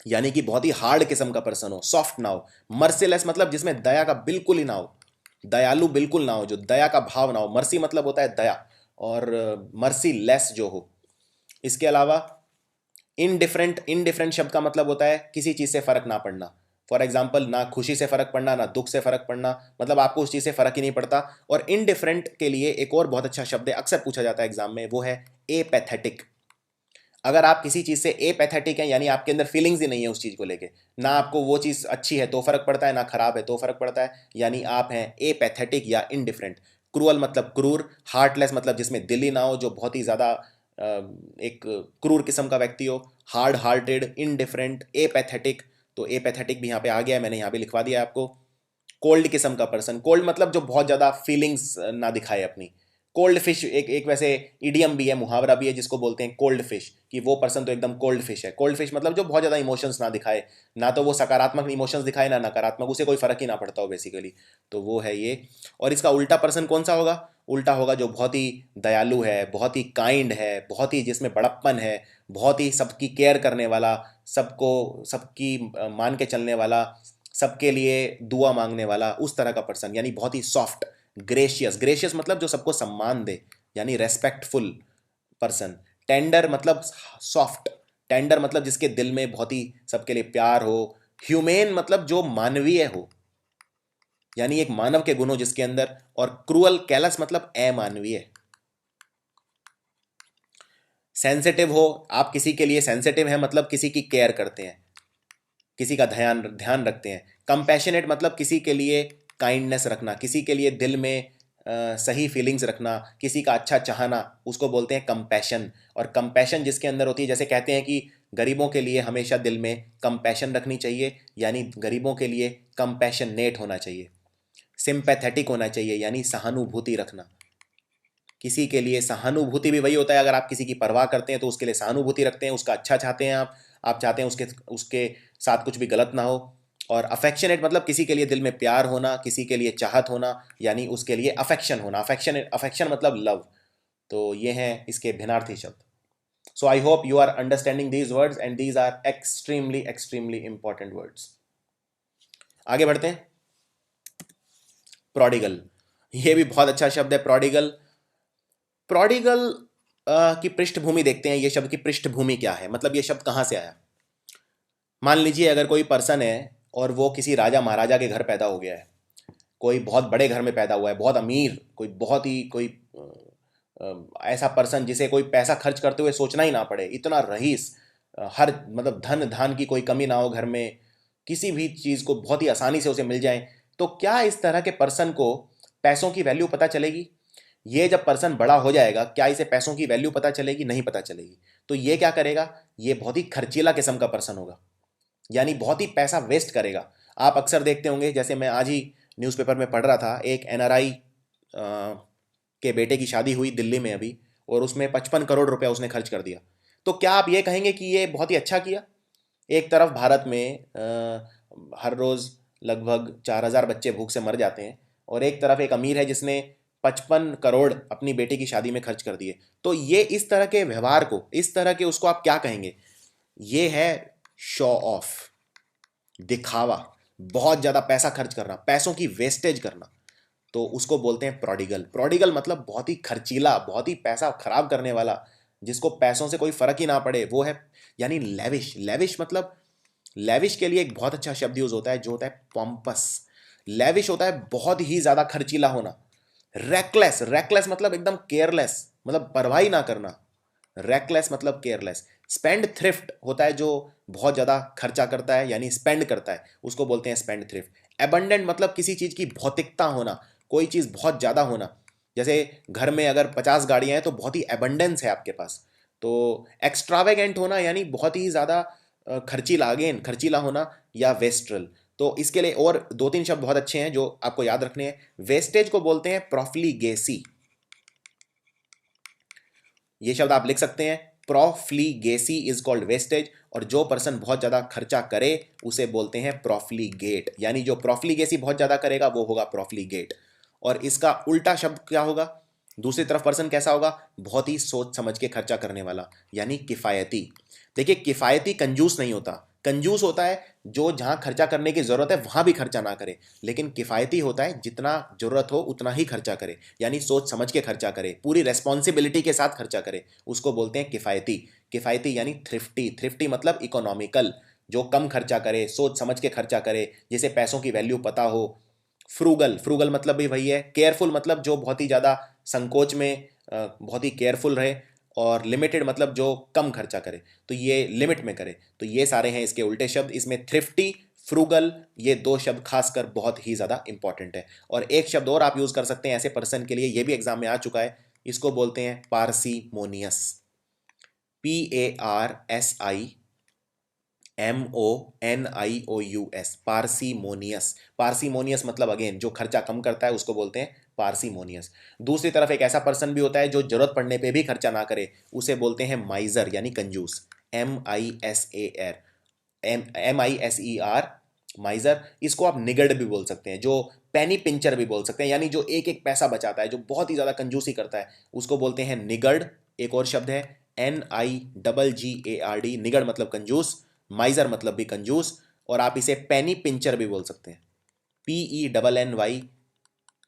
यानी कि बहुत ही हार्ड किस्म का पर्सन हो, सॉफ्ट ना हो। मर्सीलेस मतलब जिसमें दया का बिल्कुल ही ना हो, दयालु बिल्कुल ना हो, जो दया का भाव ना हो। मर्सी मतलब होता है दया, और मर्सी लेस जो हो। इसके अलावा इनडिफरेंट। इनडिफरेंट शब्द का मतलब होता है किसी चीज़ से फर्क ना पड़ना। फॉर एग्जाम्पल, ना खुशी से फर्क पड़ना, ना दुख से फर्क पड़ना, मतलब आपको उस चीज़ से फर्क ही नहीं पड़ता। और इनडिफरेंट के लिए एक और बहुत अच्छा शब्द है, अक्सर पूछा जाता है एग्जाम में, वो है एपैथेटिक। अगर आप किसी चीज़ से एपैथेटिक हैं, यानी आपके अंदर फीलिंग्स ही नहीं है उस चीज़ को लेके, ना आपको वो चीज़ अच्छी है तो फर्क पड़ता है, ना खराब है तो फर्क पड़ता है, यानी आप हैं एपैथेटिक या इनडिफरेंट। क्रूअल मतलब क्रूर। हार्टलेस मतलब जिसमें दिल ही ना हो, जो बहुत ही ज़्यादा एक क्रूर किस्म का व्यक्ति हो। Hard hearted, indifferent, apathetic. तो एपैथेटिक भी यहाँ पे आ गया है, मैंने यहाँ पे लिखवा दिया है आपको। कोल्ड किस्म का पर्सन। कोल्ड मतलब जो बहुत ज़्यादा फीलिंग्स ना दिखाए अपनी। कोल्ड फिश एक एक वैसे इडियम भी है, मुहावरा भी है, जिसको बोलते हैं कोल्ड फिश, कि वो पर्सन तो एकदम कोल्ड फिश है। कोल्ड फिश मतलब जो बहुत ज़्यादा इमोशंस ना दिखाए, ना तो वो सकारात्मक इमोशंस दिखाए ना नकारात्मक, उसे कोई फर्क ही ना पड़ता हो बेसिकली। तो वो है ये। और इसका उल्टा पर्सन कौन सा होगा? उल्टा होगा जो बहुत ही दयालु है, बहुत ही काइंड है, बहुत ही जिसमें बड़प्पन है, बहुत ही सबकी केयर करने वाला, सबको सबकी मान के चलने वाला, सबके लिए दुआ मांगने वाला, उस तरह का पर्सन, यानी बहुत ही सॉफ्ट। ग्रेशियस। ग्रेशियस मतलब जो सबको सम्मान दे, यानी रेस्पेक्टफुल पर्सन। टेंडर मतलब सॉफ्ट। टेंडर मतलब जिसके दिल में बहुत ही सबके लिए प्यार हो। ह्यूमेन मतलब जो मानवीय हो, यानी एक मानव के गुण हो जिसके अंदर। और क्रूअल, कैलस मतलब अमानवीय। सेंसिटिव हो, आप किसी के लिए सेंसिटिव हैं मतलब किसी की केयर करते हैं, किसी का ध्यान ध्यान रखते हैं। कंपैशनेट मतलब किसी के लिए काइंडनेस रखना, किसी के लिए दिल में सही फीलिंग्स रखना, किसी का अच्छा चाहना, उसको बोलते हैं कंपैशन। और कंपैशन जिसके अंदर होती है, जैसे कहते हैं कि गरीबों के लिए हमेशा दिल में कंपैशन रखनी चाहिए, यानी गरीबों के लिए कंपैशनेट होना चाहिए। सिंपैथेटिक होना चाहिए, यानी सहानुभूति रखना। किसी के लिए सहानुभूति भी वही होता है, अगर आप किसी की परवाह करते हैं तो उसके लिए सहानुभूति रखते हैं, उसका अच्छा चाहते हैं आप चाहते हैं उसके उसके साथ कुछ भी गलत ना हो। और अफेक्शनेट मतलब किसी के लिए दिल में प्यार होना, किसी के लिए चाहत होना, यानी उसके लिए अफेक्शन होना। अफेक्शन मतलब लव। तो ये हैं इसके भिन्नार्थी शब्द। So I hope you are understanding these words and these are extremely extremely important words. आगे बढ़ते हैं। प्रोडिगल, ये भी बहुत अच्छा शब्द है प्रोडिगल। प्रोडिगल की पृष्ठभूमि देखते हैं, ये शब्द की पृष्ठभूमि क्या है, मतलब ये शब्द कहाँ से आया। मान लीजिए अगर कोई पर्सन है और वो किसी राजा महाराजा के घर पैदा हो गया है, कोई बहुत बड़े घर में पैदा हुआ है, बहुत अमीर, कोई बहुत ही कोई ऐसा पर्सन जिसे कोई पैसा खर्च करते हुए सोचना ही ना पड़े, इतना रईस, हर मतलब धन धान की कोई कमी ना हो घर में, किसी भी चीज़ को बहुत ही आसानी से उसे मिल जाए। तो क्या इस तरह के पर्सन को पैसों की वैल्यू पता चलेगी? ये जब पर्सन बड़ा हो जाएगा क्या इसे पैसों की वैल्यू पता चलेगी? नहीं पता चलेगी। तो ये क्या करेगा? ये बहुत ही खर्चीला किस्म का पर्सन होगा, यानी बहुत ही पैसा वेस्ट करेगा। आप अक्सर देखते होंगे, जैसे मैं आज ही न्यूज़पेपर में पढ़ रहा था, एक एनआरआई के बेटे की शादी हुई दिल्ली में अभी, और उसमें 55 करोड़ रुपया उसने खर्च कर दिया। तो क्या आप ये कहेंगे कि ये बहुत ही अच्छा किया? एक तरफ भारत में हर रोज़ लगभग 4,000 बच्चे भूख से मर जाते हैं, और एक तरफ एक अमीर है जिसने 55 करोड़ अपनी बेटी की शादी में खर्च कर दिए। तो ये इस तरह के व्यवहार को, इस तरह के उसको आप क्या कहेंगे? ये है शो ऑफ, दिखावा, बहुत ज़्यादा पैसा खर्च करना, पैसों की वेस्टेज करना। तो उसको बोलते हैं प्रोडिगल। प्रोडिगल मतलब बहुत ही खर्चीला, बहुत ही पैसा खराब करने वाला, जिसको पैसों से कोई फर्क ही ना पड़े, वो है। यानी लेविश। लेविश मतलब, लेविश के लिए एक बहुत अच्छा शब्द यूज होता है जो होता है पॉम्पस। लेविश होता है बहुत ही ज्यादा खर्चीला होना। रेकलेस, रेकलेस मतलब एकदम केयरलेस, मतलब परवाह ही ना करना। रेकलेस मतलब केयरलेस। स्पेंड थ्रिफ्ट होता है जो बहुत ज़्यादा खर्चा करता है, यानी स्पेंड करता है, उसको बोलते हैं स्पेंड थ्रिफ्ट। एबंडेंट मतलब किसी चीज़ की भौतिकता होना, कोई चीज़ बहुत ज़्यादा होना। जैसे घर में अगर 50 गाड़ियाँ हैं तो बहुत ही एबंडेंस है आपके पास। तो एक्स्ट्रावेगेंट होना यानी बहुत ही ज़्यादा खर्चीला, अगेन खर्चीला होना, या वेस्ट्रल। तो इसके लिए और दो तीन शब्द बहुत अच्छे हैं जो आपको याद रखने हैं। वेस्टेज को बोलते हैं प्रोफ्लीगेसी, ये शब्द आप लिख सकते हैं। प्रोफ्लीगेसी इज कॉल्ड वेस्टेज, और जो पर्सन बहुत ज्यादा खर्चा करे उसे बोलते हैं प्रोफ्लीगेट, यानी जो प्रोफ्लीगेसी बहुत ज्यादा करेगा वो होगा प्रोफ्लीगेट। और इसका उल्टा शब्द क्या होगा? दूसरी तरफ पर्सन कैसा होगा? बहुत ही सोच समझ के खर्चा करने वाला, यानी किफायती। देखिए, किफायती कंजूस नहीं होता। कंजूस होता है जो जहां खर्चा करने की जरूरत है वहां भी खर्चा ना करे, लेकिन किफायती होता है जितना जरूरत हो उतना ही खर्चा करे, यानी सोच समझ के खर्चा करे, पूरी रेस्पॉन्सिबिलिटी के साथ खर्चा करे, उसको बोलते हैं किफायती। किफायती यानी थ्रिफ्टी। थ्रिफ्टी मतलब इकोनॉमिकल, जो कम खर्चा करे, सोच समझ के खर्चा करे, जिसे पैसों की वैल्यू पता हो। फ्रूगल, फ्रूगल मतलब भी वही है। केयरफुल मतलब जो बहुत ही ज़्यादा संकोच में बहुत ही केयरफुल रहे। और लिमिटेड मतलब जो कम खर्चा करे, तो ये लिमिट में करे। तो ये सारे हैं इसके उल्टे शब्द। इसमें थ्रिफ्टी, फ्रूगल, ये दो शब्द खासकर बहुत ही ज़्यादा इंपॉर्टेंट है। और एक शब्द और आप यूज़ कर सकते हैं ऐसे पर्सन के लिए, ये भी एग्जाम में आ चुका है, इसको बोलते हैं पार्सीमोनियस। PARSIMONIOUS, पार्सीमोनियस। पार्सीमोनियस मतलब अगेन जो खर्चा कम करता है उसको बोलते हैं पार्सीमोनियस। दूसरी तरफ एक ऐसा पर्सन भी होता है जो जरूरत पड़ने पे भी खर्चा ना करे, उसे बोलते हैं माइजर यानी कंजूस। MISER, माइजर। इसको आप निगर्ड भी बोल सकते हैं, जो पेनी पिंचर भी बोल सकते हैं, यानी जो एक एक पैसा बचाता है, जो बहुत ही ज़्यादा कंजूसी करता है, उसको बोलते हैं निगर्ड। एक और शब्द है NIGGARD, निगर्ड मतलब कंजूस, माइजर मतलब भी कंजूस, और आप इसे पेनी पिंचर भी बोल सकते हैं।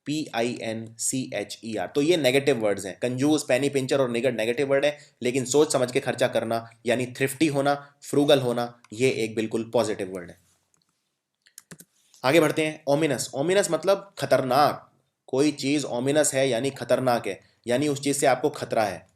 PENNYPINCHER। तो ये नेगेटिव वर्ड्स हैं, कंजूस, पेनी पिंचर और निगर्ड नेगेटिव वर्ड है, लेकिन सोच समझ के खर्चा करना यानी थ्रिफ्टी होना, फ्रूगल होना, ये एक बिल्कुल पॉजिटिव वर्ड है। आगे बढ़ते हैं। ओमिनस। ओमिनस मतलब खतरनाक। कोई चीज़ ओमिनस है यानी खतरनाक है, यानी उस चीज़ से आपको खतरा है।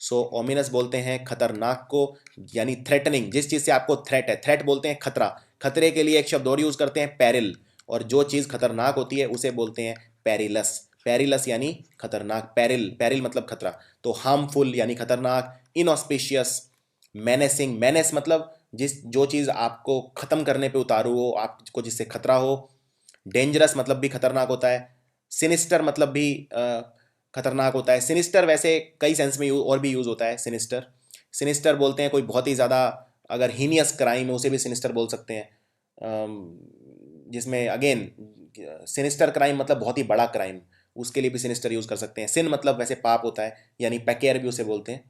सो ओमिनस बोलते हैं खतरनाक को, यानी थ्रेटनिंग, जिस चीज़ से आपको थ्रेट है। थ्रेट बोलते हैं खतरा। खतरे के लिए एक शब्द और यूज़ करते हैं पेरिल, और जो चीज़ खतरनाक होती है उसे बोलते हैं पेरिलस। पेरिलस यानी खतरनाक, पेरिल, पेरिल मतलब खतरा। तो हार्मफुल यानी खतरनाक, इनऑस्पिशियस, मेनेसिंग। मेनेस मतलब जो चीज़ आपको ख़त्म करने पे उतारू हो, आपको जिससे खतरा हो। डेंजरस मतलब भी खतरनाक होता है। सिनिस्टर मतलब भी खतरनाक होता है। सिनिस्टर वैसे कई सेंस में और भी यूज़ होता है। सिनिस्टर, सिनिस्टर बोलते हैं कोई बहुत ही ज़्यादा अगर हीनियस क्राइम है उसे भी सिनिस्टर बोल सकते हैं। जिसमें अगेन सिनिस्टर क्राइम मतलब बहुत ही बड़ा क्राइम, उसके लिए भी सिनिस्टर यूज़ कर सकते हैं। सिन मतलब वैसे पाप होता है, यानी पैकेर भी उसे बोलते हैं।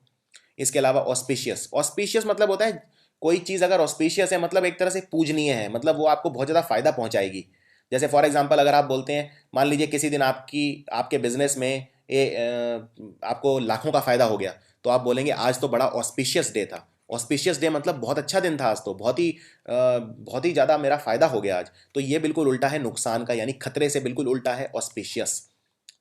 इसके अलावा ऑस्पिशियस, ऑस्पिशियस मतलब होता है कोई चीज़ अगर ऑस्पिशियस है मतलब एक तरह से पूजनीय है, मतलब वो आपको बहुत ज़्यादा फायदा पहुंचाएगी। जैसे फॉर एग्जांपल अगर आप बोलते हैं, मान लीजिए किसी दिन आपके बिजनेस में आपको लाखों का फायदा हो गया, तो आप बोलेंगे आज तो बड़ा ऑस्पिशियस डे था। ऑस्पिशियस डे मतलब बहुत अच्छा दिन था आज तो, बहुत ही ज़्यादा मेरा फायदा हो गया आज। तो ये बिल्कुल उल्टा है नुकसान का, यानी खतरे से बिल्कुल उल्टा है ऑस्पिशियस।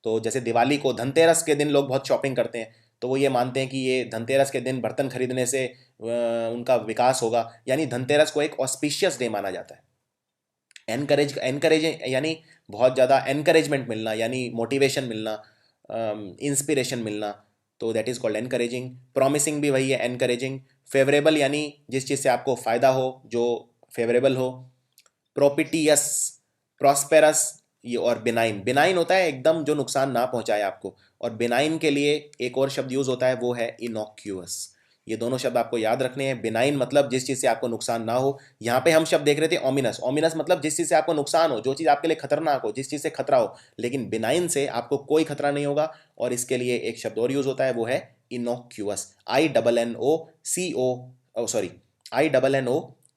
तो जैसे दिवाली को धनतेरस के दिन लोग बहुत शॉपिंग करते हैं, तो वो ये मानते हैं कि ये धनतेरस के दिन बर्तन खरीदने से उनका विकास होगा, यानी धनतेरस को एक ऑस्पिशियस डे माना जाता है। एनकरेज यानी बहुत ज़्यादा एनकरेजमेंट मिलना, यानी मोटिवेशन मिलना, इंस्पिरेशन मिलना, तो that is called encouraging. Promising भी वही है, एनकरेजिंग। फेवरेबल यानी जिस चीज़ से आपको फ़ायदा हो, जो फेवरेबल हो। प्रोपिटियस, प्रॉस्पेरस, ये और बिनाइन। बिनाइन होता है एकदम जो नुकसान ना पहुंचाए आपको, और बिनाइन के लिए एक और शब्द यूज़ होता है, वो है इनॉक्यूअस। ये दोनों शब्द आपको याद रखने हैं। बिनाइन मतलब जिस चीज़ से आपको नुकसान ना हो। यहाँ पे हम शब्द देख रहे थे ओमिनस। ओमिनस मतलब जिस चीज़ से आपको नुकसान हो, जो चीज़ आपके लिए खतरनाक हो, जिस चीज़ से खतरा हो। लेकिन बिनाइन से आपको कोई खतरा नहीं होगा, और इसके लिए एक शब्द और यूज़ होता है, वो है इनॉक्यूअस।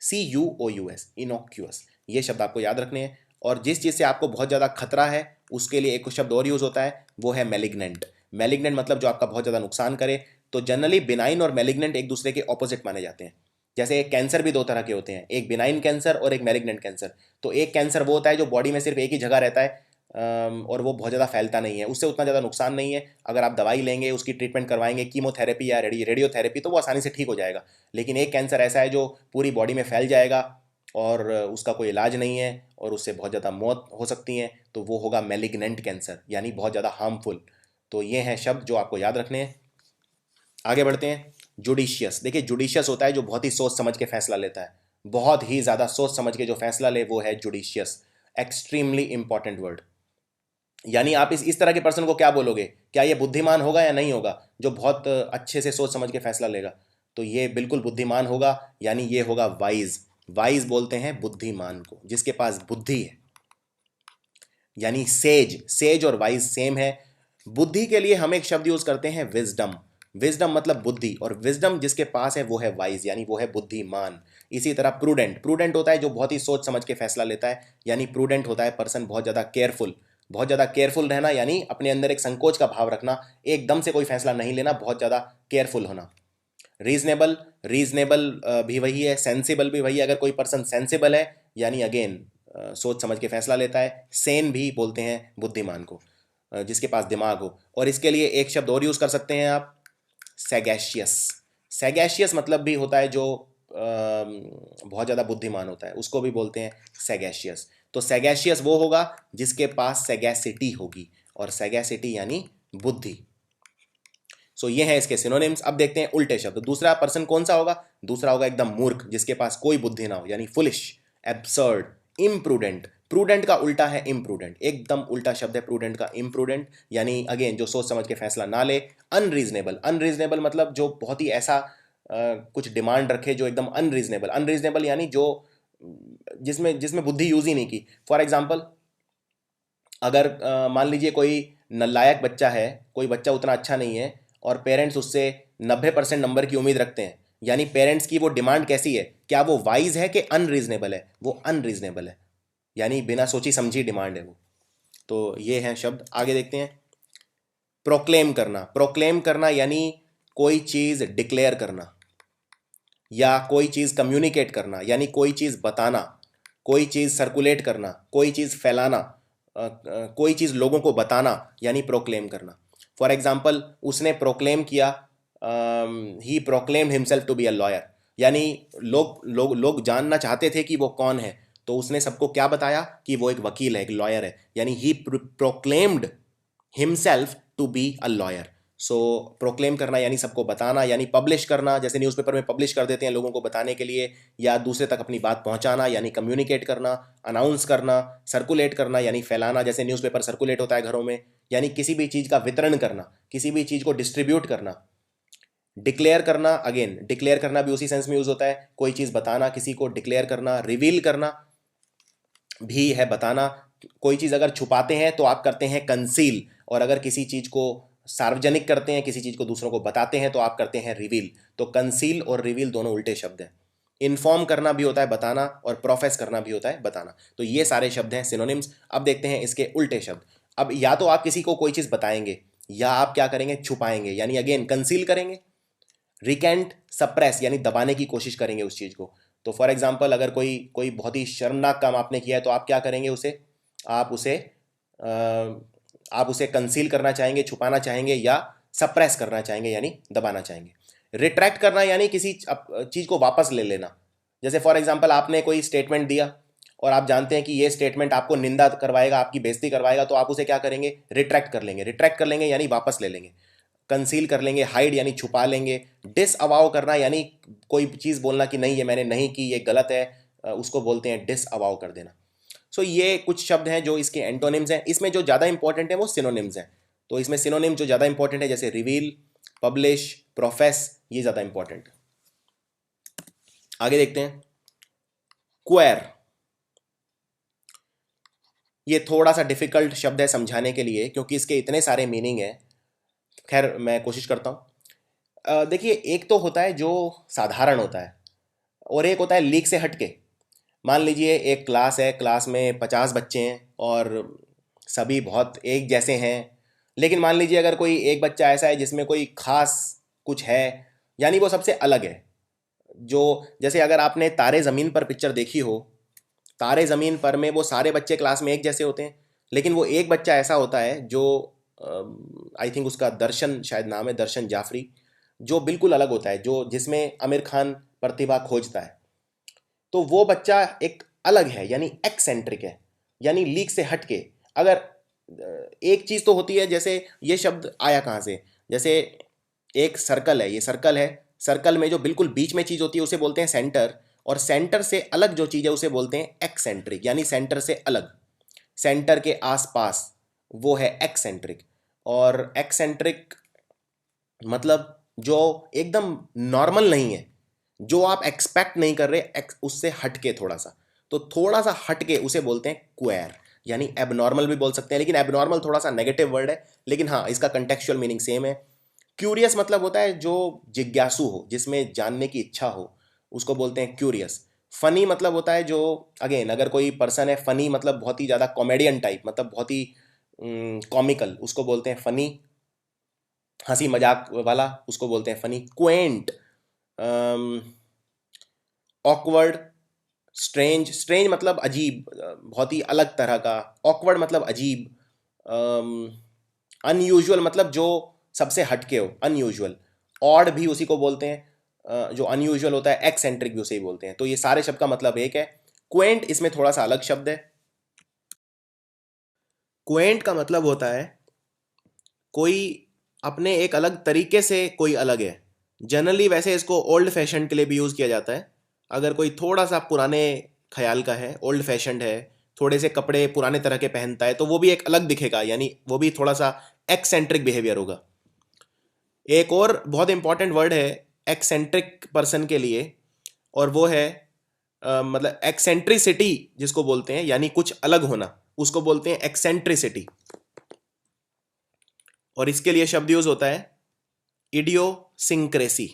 INNOCUOUS, इनॉक्यूअस। ये शब्द आपको याद रखने हैं। और जिस चीज़ से आपको बहुत ज़्यादा खतरा है, उसके लिए एक शब्द और यूज़ होता है, वो है मैलिग्नेंट। मैलिग्नेंट मतलब जो आपका बहुत ज़्यादा नुकसान करे। तो जनरली बिनाइन और मैलिग्नेंट एक दूसरे के ऑपोजिट माने जाते हैं। जैसे एक कैंसर भी दो तरह के होते हैं, एक बिनाइन कैंसर और एक मैलिग्नेंट कैंसर। तो एक कैंसर वो होता है जो बॉडी में सिर्फ एक ही जगह रहता है, और वो बहुत ज़्यादा फैलता नहीं है, उससे उतना ज़्यादा नुकसान नहीं है। अगर आप दवाई लेंगे, उसकी ट्रीटमेंट करवाएंगे, कीमोथेरेपी या रेडियोथेरेपी, तो वो आसानी से ठीक हो जाएगा। लेकिन एक कैंसर ऐसा है जो पूरी बॉडी में फैल जाएगा और उसका कोई इलाज नहीं है, और उससे बहुत ज़्यादा मौत हो सकती है, तो वो होगा मैलिग्नेंट कैंसर, यानी बहुत ज़्यादा हार्मफुल। तो ये हैं शब्द जो आपको याद रखने हैं। आगे बढ़ते हैं। जुडिशियस, देखिए जुडिशियस होता है जो बहुत ही सोच समझ के फैसला लेता है, बहुत ही ज़्यादा सोच समझ के जो फैसला ले, वो है जुडिशियस। Extremely important word. यानी आप इस तरह के पर्सन को क्या बोलोगे, क्या ये बुद्धिमान होगा या नहीं होगा, जो बहुत अच्छे से सोच समझ के फैसला लेगा? तो ये बिल्कुल बुद्धिमान होगा, यानी ये होगा वाइज। वाइज बोलते हैं बुद्धिमान को, जिसके पास बुद्धि है, यानी सेज। सेज और वाइज सेम है। बुद्धि के लिए हम एक शब्द यूज करते हैं, विजडम। विजडम मतलब बुद्धि, और विजडम जिसके पास है वो है वाइज, यानी वो है बुद्धिमान। इसी तरह प्रूडेंट, प्रूडेंट होता है जो बहुत ही सोच समझ के फैसला लेता है, यानी प्रूडेंट होता है पर्सन बहुत ज़्यादा केयरफुल। बहुत ज़्यादा केयरफुल रहना, यानी अपने अंदर एक संकोच का भाव रखना, एकदम से कोई फैसला नहीं लेना, बहुत ज़्यादा केयरफुल होना। रीजनेबल, रीजनेबल भी वही है, सेंसिबल भी वही है। अगर कोई पर्सन सेंसिबल है, यानी अगेन सोच समझ के फैसला लेता है। सेन भी बोलते हैं बुद्धिमान को, जिसके पास दिमाग हो। और इसके लिए एक शब्द और यूज़ कर सकते हैं आप, सैगैशियस। सैगैशियस मतलब भी होता है जो बहुत ज़्यादा बुद्धिमान होता है, उसको भी बोलते हैं सैगैशियस। तो सैगैशियस वो होगा जिसके पास सैगैसिटी होगी, और सैगैसिटी यानी बुद्धि। सो ये है इसके सिनोनिम्स। अब देखते हैं उल्टे शब्द। दूसरा पर्सन कौन सा होगा? दूसरा होगा एकदम मूर्ख, जिसके पास कोई बुद्धि ना हो, यानी फुलिश, एब्सर्ड, इम्प्रूडेंट। प्रूडेंट का उल्टा है इम्प्रूडेंट, एकदम उल्टा शब्द है प्रूडेंट का, इम्प्रूडेंट, यानी अगेन जो सोच समझ के फैसला ना ले। अनरीजनेबल, अनरीजनेबल मतलब जो बहुत ही ऐसा कुछ डिमांड रखे जो एकदम अनरीजनेबल। अनरीजनेबल यानी जो जिसमें जिसमें बुद्धि यूज ही नहीं की। फॉर एग्जाम्पल, अगर मान लीजिए कोई नालायक बच्चा है, कोई बच्चा उतना अच्छा नहीं है, और पेरेंट्स उससे 90% नंबर की उम्मीद रखते हैं, यानी पेरेंट्स की वो डिमांड कैसी है, क्या वो वाइज है कि अनरीजनेबल है? वो अनरीजनेबल है, यानी बिना सोची समझी डिमांड है वो। तो ये हैं शब्द। आगे देखते हैं। प्रोक्लेम करना, प्रोक्लेम करना यानी कोई चीज़ डिक्लेयर करना, या कोई चीज़ कम्युनिकेट करना, यानी कोई चीज़ बताना, कोई चीज़ सर्कुलेट करना, कोई चीज़ फैलाना, कोई चीज़ लोगों को बताना, यानी प्रोक्लेम करना। फॉर एग्जाम्पल, उसने प्रोक्लेम किया, he proclaimed himself to be a lawyer, यानी लोग लोग लोग जानना चाहते थे कि वो कौन है, तो उसने सबको क्या बताया कि वो एक वकील है, एक लॉयर है, यानी he proclaimed himself to be a lawyer. So proclaim करना यानी सबको बताना, यानी पब्लिश करना, जैसे न्यूज़पेपर में पब्लिश कर देते हैं लोगों को बताने के लिए, या दूसरे तक अपनी बात पहुंचाना, यानी कम्युनिकेट करना। अनाउंस करना, सर्कुलेट करना यानी फैलाना, जैसे न्यूज़पेपर सर्कुलेट होता है घरों में, यानी किसी भी चीज़ का वितरण करना, किसी भी चीज़ को डिस्ट्रीब्यूट करना। डिक्लेयर करना, अगेन डिक्लेयर करना भी उसी सेंस में यूज होता है, कोई चीज़ बताना, किसी को डिक्लेयर करना। रिवील करना, भी है बताना। कोई चीज़ अगर छुपाते हैं तो आप करते हैं कंसील, और अगर किसी चीज़ को सार्वजनिक करते हैं, किसी चीज़ को दूसरों को बताते हैं, तो आप करते हैं रिवील। तो कंसील और रिवील दोनों उल्टे शब्द हैं। इन्फॉर्म करना भी होता है बताना, और प्रोफेस करना भी होता है बताना। तो ये सारे शब्द हैं सिनोनिम्स। अब देखते हैं इसके उल्टे शब्द। अब या तो आप किसी को कोई चीज़ बताएंगे, या आप क्या करेंगे, छुपाएंगे, यानी अगेन कंसील करेंगे। रिकेंट, सप्रेस, यानी दबाने की कोशिश करेंगे उस चीज़ को। तो फॉर एग्जाम्पल अगर कोई कोई बहुत ही शर्मनाक काम आपने किया है, तो आप क्या करेंगे, उसे आप उसे अ, आप उसे कंसील करना चाहेंगे, छुपाना चाहेंगे, या सप्रेस करना चाहेंगे, यानी दबाना चाहेंगे। रिट्रैक्ट करना यानी किसी चीज़ को वापस ले लेना। जैसे फॉर एग्जाम्पल आपने कोई स्टेटमेंट दिया, और आप जानते हैं कि ये स्टेटमेंट आपको निंदा करवाएगा, आपकी बेइज्जती करवाएगा, तो आप उसे क्या करेंगे, रिट्रैक्ट कर लेंगे। रिट्रैक्ट कर लेंगे यानी वापस ले लेंगे। कंसील कर लेंगे, हाइड यानी छुपा लेंगे। डिसअवाउ करना यानी कोई चीज़ बोलना कि नहीं, ये मैंने नहीं की, ये गलत है, उसको बोलते हैं डिसअवाउ कर देना। सो ये कुछ शब्द हैं जो इसके एंटोनिम्स हैं। इसमें जो ज़्यादा इंपॉर्टेंट है वो सिनोनिम्स हैं। तो इसमें सिनोनिम जो ज़्यादा इंपॉर्टेंट है, जैसे रिवील, पब्लिश, प्रोफेस, ये ज़्यादा इंपॉर्टेंट है। आगे देखते हैं। क्वेर, ये थोड़ा सा डिफिकल्ट शब्द है समझाने के लिए, क्योंकि इसके इतने सारे मीनिंग हैं। खैर मैं कोशिश करता हूँ। देखिए, एक तो होता है जो साधारण होता है, और एक होता है लीक से हटके। मान लीजिए एक क्लास है, क्लास में 50 बच्चे हैं, और सभी बहुत एक जैसे हैं। लेकिन मान लीजिए अगर कोई एक बच्चा ऐसा है जिसमें कोई खास कुछ है, यानी वो सबसे अलग है। जो जैसे अगर आपने तारे ज़मीन पर पिक्चर देखी हो, तारे ज़मीन पर में वो सारे बच्चे क्लास में एक जैसे होते हैं, लेकिन वो एक बच्चा ऐसा होता है जो, आई थिंक उसका दर्शन शायद नाम है, दर्शन जाफरी, जो बिल्कुल अलग होता है, जो जिसमें आमिर खान प्रतिभा खोजता है। तो वो बच्चा एक अलग है, यानी एक्सेंट्रिक है, यानी लीक से हटके। अगर एक चीज़ तो होती है, जैसे ये शब्द आया कहाँ से, जैसे एक सर्कल है, ये सर्कल है, सर्कल में जो बिल्कुल बीच में चीज़ होती है उसे बोलते हैं सेंटर, और सेंटर से अलग जो चीज़ है उसे बोलते हैं एक्सेंट्रिक, यानी सेंटर से अलग, सेंटर के आसपास, वो है एक्सेंट्रिक। और एक्सेंट्रिक मतलब जो एकदम नॉर्मल नहीं है, जो आप एक्सपेक्ट नहीं कर रहे, उससे हटके थोड़ा सा, तो थोड़ा सा हटके उसे बोलते हैं क्वेर, यानी एबनॉर्मल भी बोल सकते हैं, लेकिन एबनॉर्मल थोड़ा सा नेगेटिव वर्ड है, लेकिन हाँ इसका कंटेक्चुअल मीनिंग सेम है। क्यूरियस मतलब होता है जो जिज्ञासु हो, जिसमें जानने की इच्छा हो, उसको बोलते हैं क्यूरियस। फनी मतलब होता है जो, अगेन अगर कोई पर्सन है फनी, मतलब बहुत ही ज़्यादा कॉमेडियन टाइप, मतलब बहुत ही कॉमिकल, उसको बोलते हैं फनी, हंसी मजाक वाला, उसको बोलते हैं funny. Quint, awkward, strange, strange मतलब अजीब, बहुत ही अलग तरह का। ऑकवर्ड मतलब अजीब। अनयूजुअल मतलब जो सबसे हटके हो, अनयूजुअल। ऑड भी उसी को बोलते हैं, जो अनयूजुअल होता है। एक्सेंट्रिक भी उसे ही बोलते हैं। तो ये सारे शब्द का मतलब एक है। क्वेंट इसमें थोड़ा सा अलग शब्द है। क्वेंट का मतलब होता है कोई अपने एक अलग तरीके से, कोई अलग है। जनरली वैसे इसको ओल्ड फैशन के लिए भी यूज़ किया जाता है। अगर कोई थोड़ा सा पुराने ख्याल का है, ओल्ड फैशन्ड है, थोड़े से कपड़े पुराने तरह के पहनता है, तो वो भी एक अलग दिखेगा, यानी वो भी थोड़ा सा एक्सेंट्रिक बिहेवियर होगा। एक और बहुत इंपॉर्टेंट वर्ड है एक्सेंट्रिक पर्सन के लिए, और वो है मतलब एक्सेंट्रिसिटी जिसको बोलते हैं, यानी कुछ अलग होना, उसको बोलते हैं एक्सेंट्रिसिटी। और इसके लिए शब्द यूज होता है इडियोसिंक्रेसी।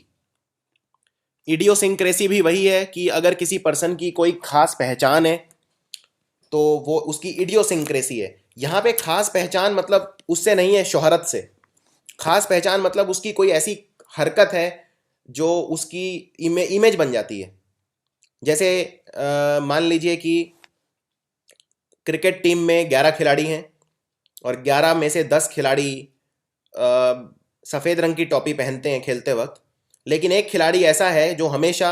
इडियोसिंक्रेसी भी वही है कि अगर किसी पर्सन की कोई खास पहचान है, तो वो उसकी इडियोसिंक्रेसी है। यहां पे खास पहचान मतलब उससे नहीं है, शोहरत से। खास पहचान मतलब उसकी कोई ऐसी हरकत है जो उसकी इमेज बन जाती है। जैसे मान लीजिए कि क्रिकेट टीम में 11 खिलाड़ी हैं, और 11 में से 10 खिलाड़ी सफ़ेद रंग की टोपी पहनते हैं खेलते वक्त, लेकिन एक खिलाड़ी ऐसा है जो हमेशा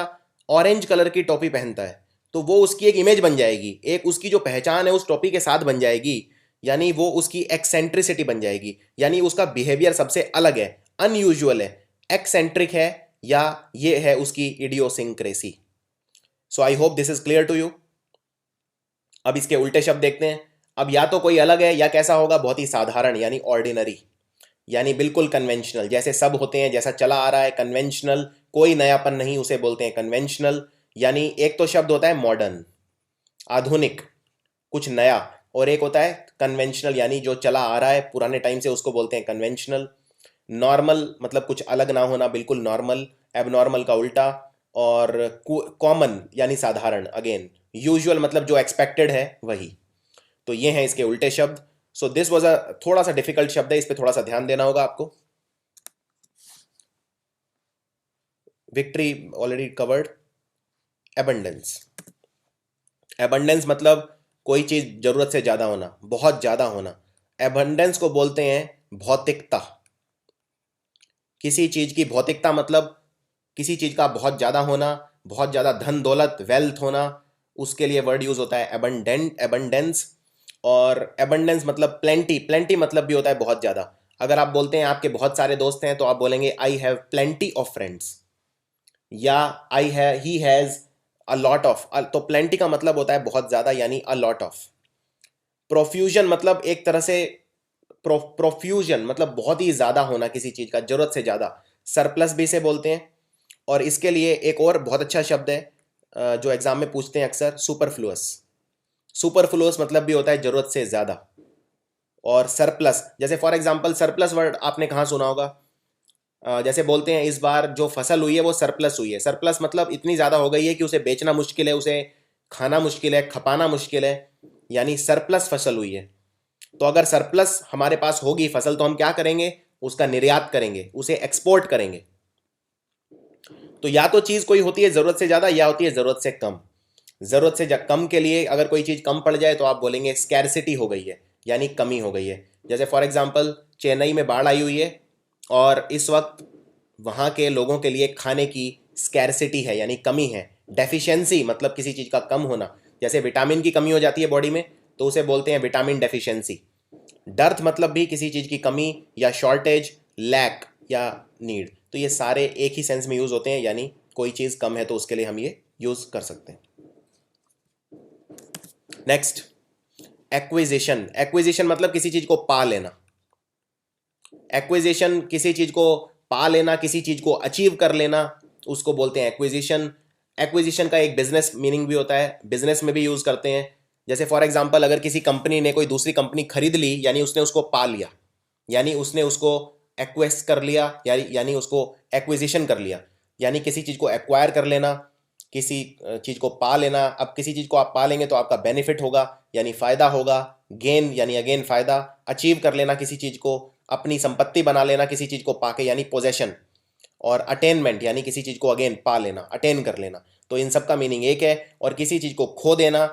ऑरेंज कलर की टोपी पहनता है। तो वो उसकी एक इमेज बन जाएगी, एक उसकी जो पहचान है उस टोपी के साथ बन जाएगी, यानी वो उसकी एक्सेंट्रिसिटी बन जाएगी, यानी उसका बिहेवियर सबसे अलग है, अनयूजुअल है, एक्सेंट्रिक है, या ये है उसकी idiosyncrasy. So I hope this is clear to you. अब इसके उल्टे शब्द देखते हैं। अब या तो कोई अलग है, या कैसा होगा, बहुत ही साधारण, यानी ऑर्डिनरी, यानी बिल्कुल कन्वेंशनल, जैसे सब होते हैं, जैसा चला आ रहा है, कन्वेंशनल, कोई नयापन नहीं, उसे बोलते हैं कन्वेंशनल। यानी एक तो शब्द होता है मॉडर्न, आधुनिक, कुछ नया, और एक होता है कन्वेंशनल यानी जो चला आ रहा है पुराने टाइम से, उसको बोलते हैं कन्वेंशनल। नॉर्मल मतलब कुछ अलग ना होना, बिल्कुल नॉर्मल, एबनॉर्मल का उल्टा। और कॉमन यानी साधारण, अगेन। यूजुअल मतलब जो एक्सपेक्टेड है वही। तो ये हैं इसके उल्टे शब्द। सो दिस वाज अ थोड़ा सा डिफिकल्ट शब्द है, इस पे थोड़ा सा ध्यान देना होगा आपको। Victory already covered. Abundance, abundance मतलब कोई चीज जरूरत से ज्यादा होना, बहुत ज्यादा होना। एबंडेंस को बोलते हैं भौतिकता। किसी चीज की भौतिकता मतलब किसी चीज का बहुत ज्यादा होना, बहुत ज्यादा धन दौलत वेल्थ होना, उसके लिए वर्ड यूज होता है एबंडेंट, एबंडेंस। और एबंडेंस मतलब प्लेंटी, प्लेंटी मतलब भी होता है बहुत ज्यादा। अगर आप बोलते हैं आपके बहुत सारे दोस्त हैं तो आप बोलेंगे I have plenty of friends, या आई है he has a lot of. तो प्लेंटी का मतलब होता है बहुत ज्यादा यानी अ लॉट ऑफ। प्रोफ्यूजन मतलब एक तरह से प्रोफ्यूजन मतलब बहुत ही ज्यादा होना किसी चीज का, जरूरत से ज्यादा। सरप्लस भी इसे बोलते हैं। और इसके लिए एक और बहुत अच्छा शब्द है जो एग्जाम में पूछते हैं अक्सर, सुपरफ्लुअस। सुपरफ्लुअस मतलब भी होता है जरूरत से ज्यादा। और सरप्लस, जैसे फॉर एग्जांपल सरप्लस वर्ड आपने कहाँ सुना होगा? जैसे बोलते हैं इस बार जो फसल हुई है वो सरप्लस हुई है। सरप्लस मतलब इतनी ज़्यादा हो गई है कि उसे बेचना मुश्किल है, उसे खाना मुश्किल है, खपाना मुश्किल है, यानी सरप्लस फसल हुई है। तो अगर सरप्लस हमारे पास होगी फसल तो हम क्या करेंगे? उसका निर्यात करेंगे, उसे एक्सपोर्ट करेंगे। तो या तो चीज़ कोई होती है ज़रूरत से ज़्यादा या होती है ज़रूरत से कम। ज़रूरत से कम के लिए अगर कोई चीज़ कम पड़ जाए तो आप बोलेंगे स्कैरसिटी हो गई है, यानी कमी हो गई है। जैसे फॉर एग्जांपल चेन्नई में बाढ़ आई हुई है और इस वक्त वहाँ के लोगों के लिए खाने की स्कैरसिटी है यानी कमी है। डेफिशिएंसी मतलब किसी चीज़ का कम होना, जैसे विटामिन की कमी हो जाती है बॉडी में तो उसे बोलते हैं विटामिन डेफिशिएंसी। डर्थ मतलब भी किसी चीज़ की कमी या शॉर्टेज, लैक या नीड। तो ये सारे एक ही सेंस में यूज़ होते हैं, यानी कोई चीज़ कम है तो उसके लिए हम ये यूज़ कर सकते हैं। Next, acquisition. एक्विजिशन मतलब किसी चीज़ को पा लेना। एक्विजिशन किसी चीज़ को पा लेना, किसी चीज़ को अचीव कर लेना, उसको बोलते हैं एक्विजिशन। एक्विजिशन का एक बिजनेस मीनिंग भी होता है, बिजनेस में भी यूज़ करते हैं। जैसे फॉर एग्जांपल अगर किसी कंपनी ने कोई दूसरी कंपनी खरीद ली यानी उसने उसको पा लिया, यानी उसने उसको एक्वेस्ट कर लिया, यानी उसको एक्विजिशन कर लिया, यानी किसी चीज़ को एक्वायर कर लेना, किसी चीज़ को पा लेना। अब किसी चीज़ को आप पा लेंगे तो आपका बेनिफिट होगा यानी फ़ायदा होगा, गेन यानी अगेन फ़ायदा, अचीव कर लेना किसी चीज़ को, अपनी संपत्ति बना लेना किसी चीज़ को पाके यानी पोजेशन, और अटेनमेंट यानी किसी चीज़ को अगेन पा लेना, अटेन कर लेना। तो इन सब का मीनिंग एक है। और किसी चीज़ को खो देना,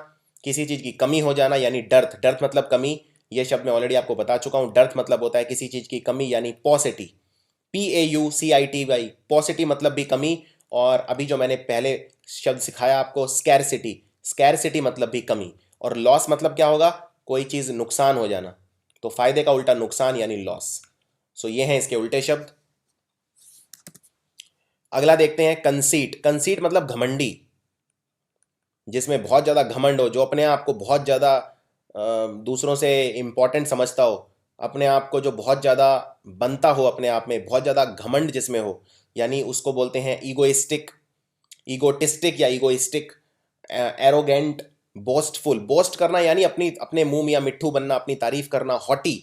किसी चीज़ की कमी हो जाना यानी डर्थ। डर्थ मतलब कमी, ये शब्द मैं ऑलरेडी आपको बता चुका हूँ। डर्थ मतलब होता है किसी चीज़ की कमी यानी पॉसिटी, PAUCITY, पॉसिटी मतलब भी कमी। और अभी जो मैंने पहले शब्द सिखाया आपको स्कैरसिटी, स्कैरसिटी मतलब भी कमी। और लॉस मतलब क्या होगा? कोई चीज़ नुकसान हो जाना। तो फायदे का उल्टा नुकसान यानी लॉस। सो ये हैं इसके उल्टे शब्द। अगला देखते हैं कंसीट। कंसीट मतलब घमंडी, जिसमें बहुत ज़्यादा घमंड हो, जो अपने आप को बहुत ज़्यादा दूसरों से इम्पोर्टेंट समझता हो, अपने आप को जो बहुत ज़्यादा बनता हो, अपने आप में बहुत ज़्यादा घमंड जिसमें हो, यानी उसको बोलते हैं ईगोइस्टिक, ईगोटिस्टिक या ईगोइस्टिक। एरोगेंट, बोस्टफुल, बोस्ट करना यानी अपनी अपने मुंह में या मिट्ठू बनना, अपनी तारीफ करना। हॉटी,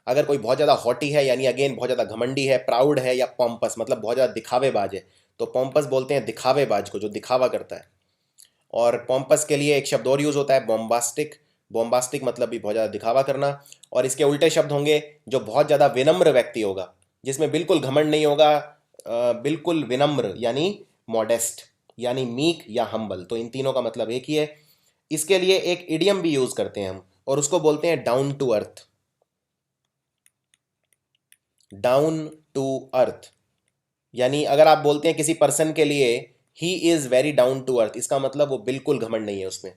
अगर कोई बहुत ज़्यादा हॉटी है यानी अगेन बहुत ज़्यादा घमंडी है। प्राउड है या पॉम्पस मतलब बहुत ज़्यादा दिखावेबाज है, तो पॉम्पस बोलते हैं दिखावेबाज को, जो दिखावा करता है। और पॉम्पस के लिए एक शब्द और यूज़ होता है बॉम्बास्टिक। बॉम्बास्टिक मतलब भी बहुत ज़्यादा दिखावा करना। और इसके उल्टे शब्द होंगे जो बहुत ज़्यादा विनम्र व्यक्ति होगा, जिसमें बिल्कुल घमंड नहीं होगा, बिल्कुल विनम्र यानी मॉडेस्ट, यानी मीक या हम्बल। तो इन तीनों का मतलब एक ही है। इसके लिए एक इडियम भी यूज़ करते हैं हम, और उसको बोलते हैं down to earth. Down to earth यानी अगर आप बोलते हैं किसी पर्सन के लिए he is very down to earth, इसका मतलब वो बिल्कुल घमंड नहीं है उसमें,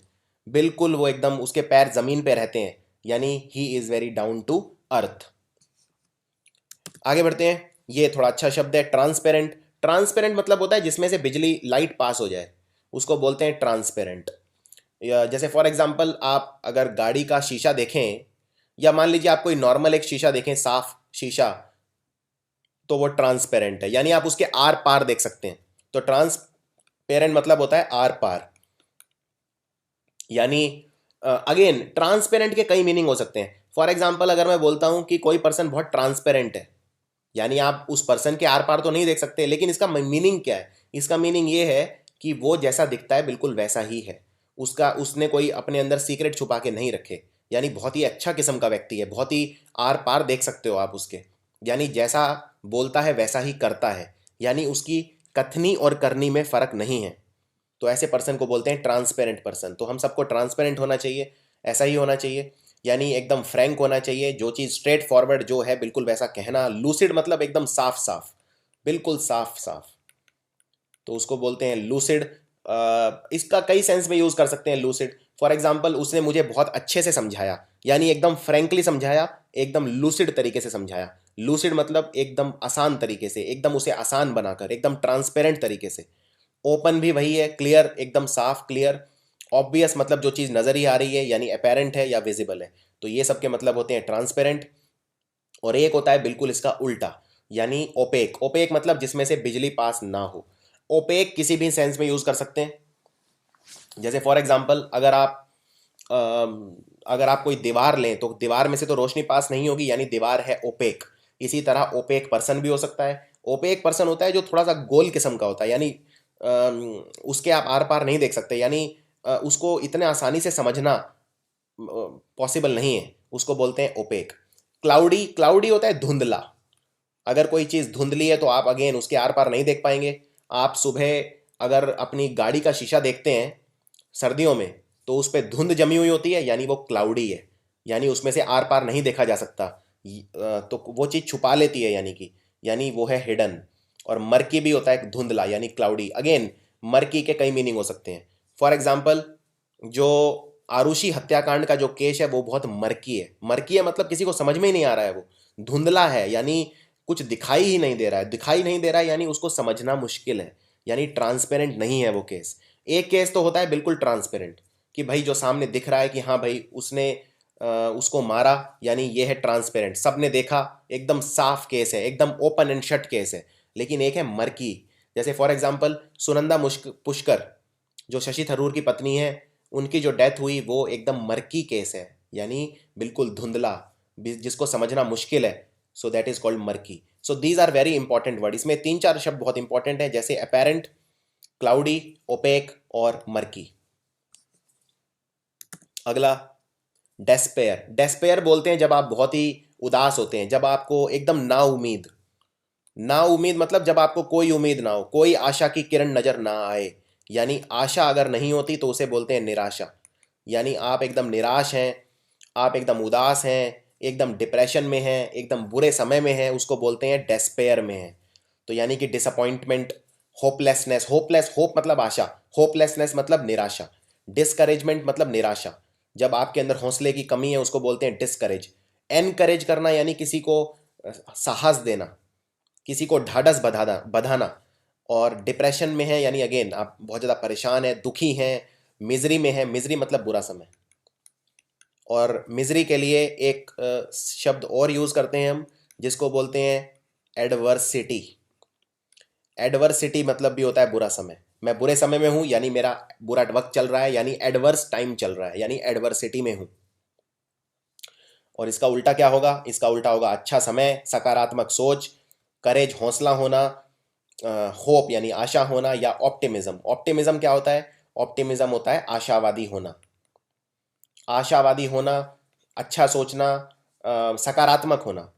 बिल्कुल वो एकदम उसके पैर जमीन पे रहते हैं, यानी he is very down to earth. आगे बढ़ते हैं। ये थोड़ा अच्छा शब्द है ट्रांसपेरेंट। ट्रांसपेरेंट मतलब होता है जिसमें से बिजली लाइट पास हो जाए, उसको बोलते हैं ट्रांसपेरेंट। जैसे फॉर एग्जांपल आप अगर गाड़ी का शीशा देखें, या मान लीजिए आप कोई नॉर्मल एक शीशा देखें, साफ शीशा, तो वो ट्रांसपेरेंट है, यानी आप उसके आर पार देख सकते हैं। तो ट्रांसपेरेंट मतलब होता है आर पार, यानी अगेन ट्रांसपेरेंट के कई मीनिंग हो सकते हैं। फॉर एग्जाम्पल अगर मैं बोलता हूं कि कोई पर्सन बहुत ट्रांसपेरेंट है, यानी आप उस पर्सन के आर पार तो नहीं देख सकते, लेकिन इसका मीनिंग क्या है? इसका मीनिंग ये है कि वो जैसा दिखता है बिल्कुल वैसा ही है, उसका उसने कोई अपने अंदर सीक्रेट छुपा के नहीं रखे, यानी बहुत ही अच्छा किस्म का व्यक्ति है, बहुत ही आर पार देख सकते हो आप उसके, यानी जैसा बोलता है वैसा ही करता है, यानी उसकी कथनी और करनी में फर्क नहीं है। तो ऐसे पर्सन को बोलते हैं ट्रांसपेरेंट पर्सन। तो हम सबको ट्रांसपेरेंट होना चाहिए, ऐसा ही होना चाहिए, यानी एकदम फ्रैंक होना चाहिए, जो चीज़ स्ट्रेट फॉरवर्ड जो है बिल्कुल वैसा कहना। लूसिड मतलब एकदम साफ साफ, बिल्कुल साफ साफ, तो उसको बोलते हैं लूसिड। इसका कई सेंस में यूज़ कर सकते हैं लूसिड। फॉर एग्जाम्पल उसने मुझे बहुत अच्छे से समझाया, यानी एकदम फ्रैंकली समझाया, एकदम लूसिड तरीके से समझाया। लूसिड मतलब एकदम आसान तरीके से, एकदम उसे आसान बनाकर, एकदम ट्रांसपेरेंट तरीके से। ओपन भी वही है, क्लियर, एकदम साफ क्लियर। ऑब्वियस मतलब जो चीज़ नज़र ही आ रही है, यानी अपेरेंट है या विजिबल है। तो ये सब के मतलब होते हैं ट्रांसपेरेंट। और एक होता है बिल्कुल इसका उल्टा, यानी ओपेक। ओपेक मतलब जिसमें से बिजली पास ना हो। ओपेक किसी भी सेंस में यूज़ कर सकते हैं। जैसे फॉर एग्जांपल अगर आप कोई दीवार लें तो दीवार में से तो रोशनी पास नहीं होगी, यानी दीवार है ओपेक। इसी तरह ओपेक पर्सन भी हो सकता है। ओपेक पर्सन होता है जो थोड़ा सा गोल किस्म का होता है, यानी उसके आप आर पार नहीं देख सकते, यानी उसको इतने आसानी से समझना पॉसिबल नहीं है, उसको बोलते हैं ओपेक। क्लाउडी, क्लाउडी होता है धुंधला। अगर कोई चीज़ धुंधली है तो आप अगेन उसके आर पार नहीं देख पाएंगे। आप सुबह अगर अपनी गाड़ी का शीशा देखते हैं सर्दियों में, तो उस पर धुंध जमी हुई होती है, यानी वो क्लाउडी है, यानी उसमें से आर पार नहीं देखा जा सकता। तो वो चीज़ छुपा लेती है, यानी वो है हिडन। और मर्की भी होता है धुंधला, यानी क्लाउडी। अगेन मर्की के कई मीनिंग हो सकते हैं। फॉर एग्जाम्पल जो आरुषि हत्याकांड का जो केस है वो बहुत मर्की है। मर्की है मतलब किसी को समझ में ही नहीं आ रहा है, वो धुंधला है, यानी कुछ दिखाई ही नहीं दे रहा है। दिखाई नहीं दे रहा है यानी उसको समझना मुश्किल है, यानी ट्रांसपेरेंट नहीं है वो केस। एक केस तो होता है बिल्कुल ट्रांसपेरेंट, कि भाई जो सामने दिख रहा है कि हाँ भाई उसने उसको मारा, यानी ये है ट्रांसपेरेंट, सबने देखा, एकदम साफ केस है, एकदम ओपन एंड शट केस है। लेकिन एक है मर्की, जैसे फॉर एग्जांपल सुनंदा मुश्क पुष्कर जो शशि थरूर की पत्नी है, उनकी जो डेथ हुई वो एकदम मर्की केस है, यानी बिल्कुल धुंधला, जिसको समझना मुश्किल है। So that is called murky. So these are very important word. इसमें तीन चार शब्द बहुत इंपॉर्टेंट है, जैसे अपेरेंट, क्लाउडी, ओपेक और मर्की। अगला डेस्पेयर। डेस्पेयर बोलते हैं जब आप बहुत ही उदास होते हैं, जब आपको एकदम ना उम्मीद, ना उम्मीद मतलब जब आपको कोई उम्मीद ना हो, कोई आशा की किरण नजर ना आए, यानी आशा अगर नहीं होती तो उसे बोलते हैं निराशा। यानी आप एकदम निराश हैं, आप एकदम उदास हैं, एकदम डिप्रेशन में हैं, एकदम बुरे समय में हैं, उसको बोलते हैं डेस्पेयर में हैं। तो यानी कि डिसअपॉइंटमेंट, होपलेसनेस, होपलेस, होप मतलब आशा, होपलेसनेस मतलब निराशा, डिस्करेजमेंट मतलब निराशा। जब आपके अंदर हौसले की कमी है उसको बोलते हैं डिस्करेज। एनकरेज करना यानी किसी को साहस देना, किसी को ढाढ़स बधाना बधाना। और डिप्रेशन में है यानी अगेन आप बहुत ज़्यादा परेशान हैं, दुखी हैं, मिजरी में है। मिजरी मतलब बुरा समय। और मिजरी के लिए एक शब्द और यूज़ करते हैं हम, जिसको बोलते हैं एडवर्सिटी। एडवर्सिटी मतलब भी होता है बुरा समय। मैं बुरे समय में हूँ, यानी मेरा बुरा वक्त चल रहा है, यानी एडवर्स टाइम चल रहा है, यानी एडवर्सिटी में हूँ। और इसका उल्टा क्या होगा? इसका उल्टा होगा अच्छा समय, सकारात्मक सोच, करेज हौसला होना, होप यानी आशा होना, या ऑप्टिमिज्म। ऑप्टिमिज्म क्या होता है? ऑप्टिमिज्म होता है आशावादी होना। आशावादी होना, अच्छा सोचना, सकारात्मक होना।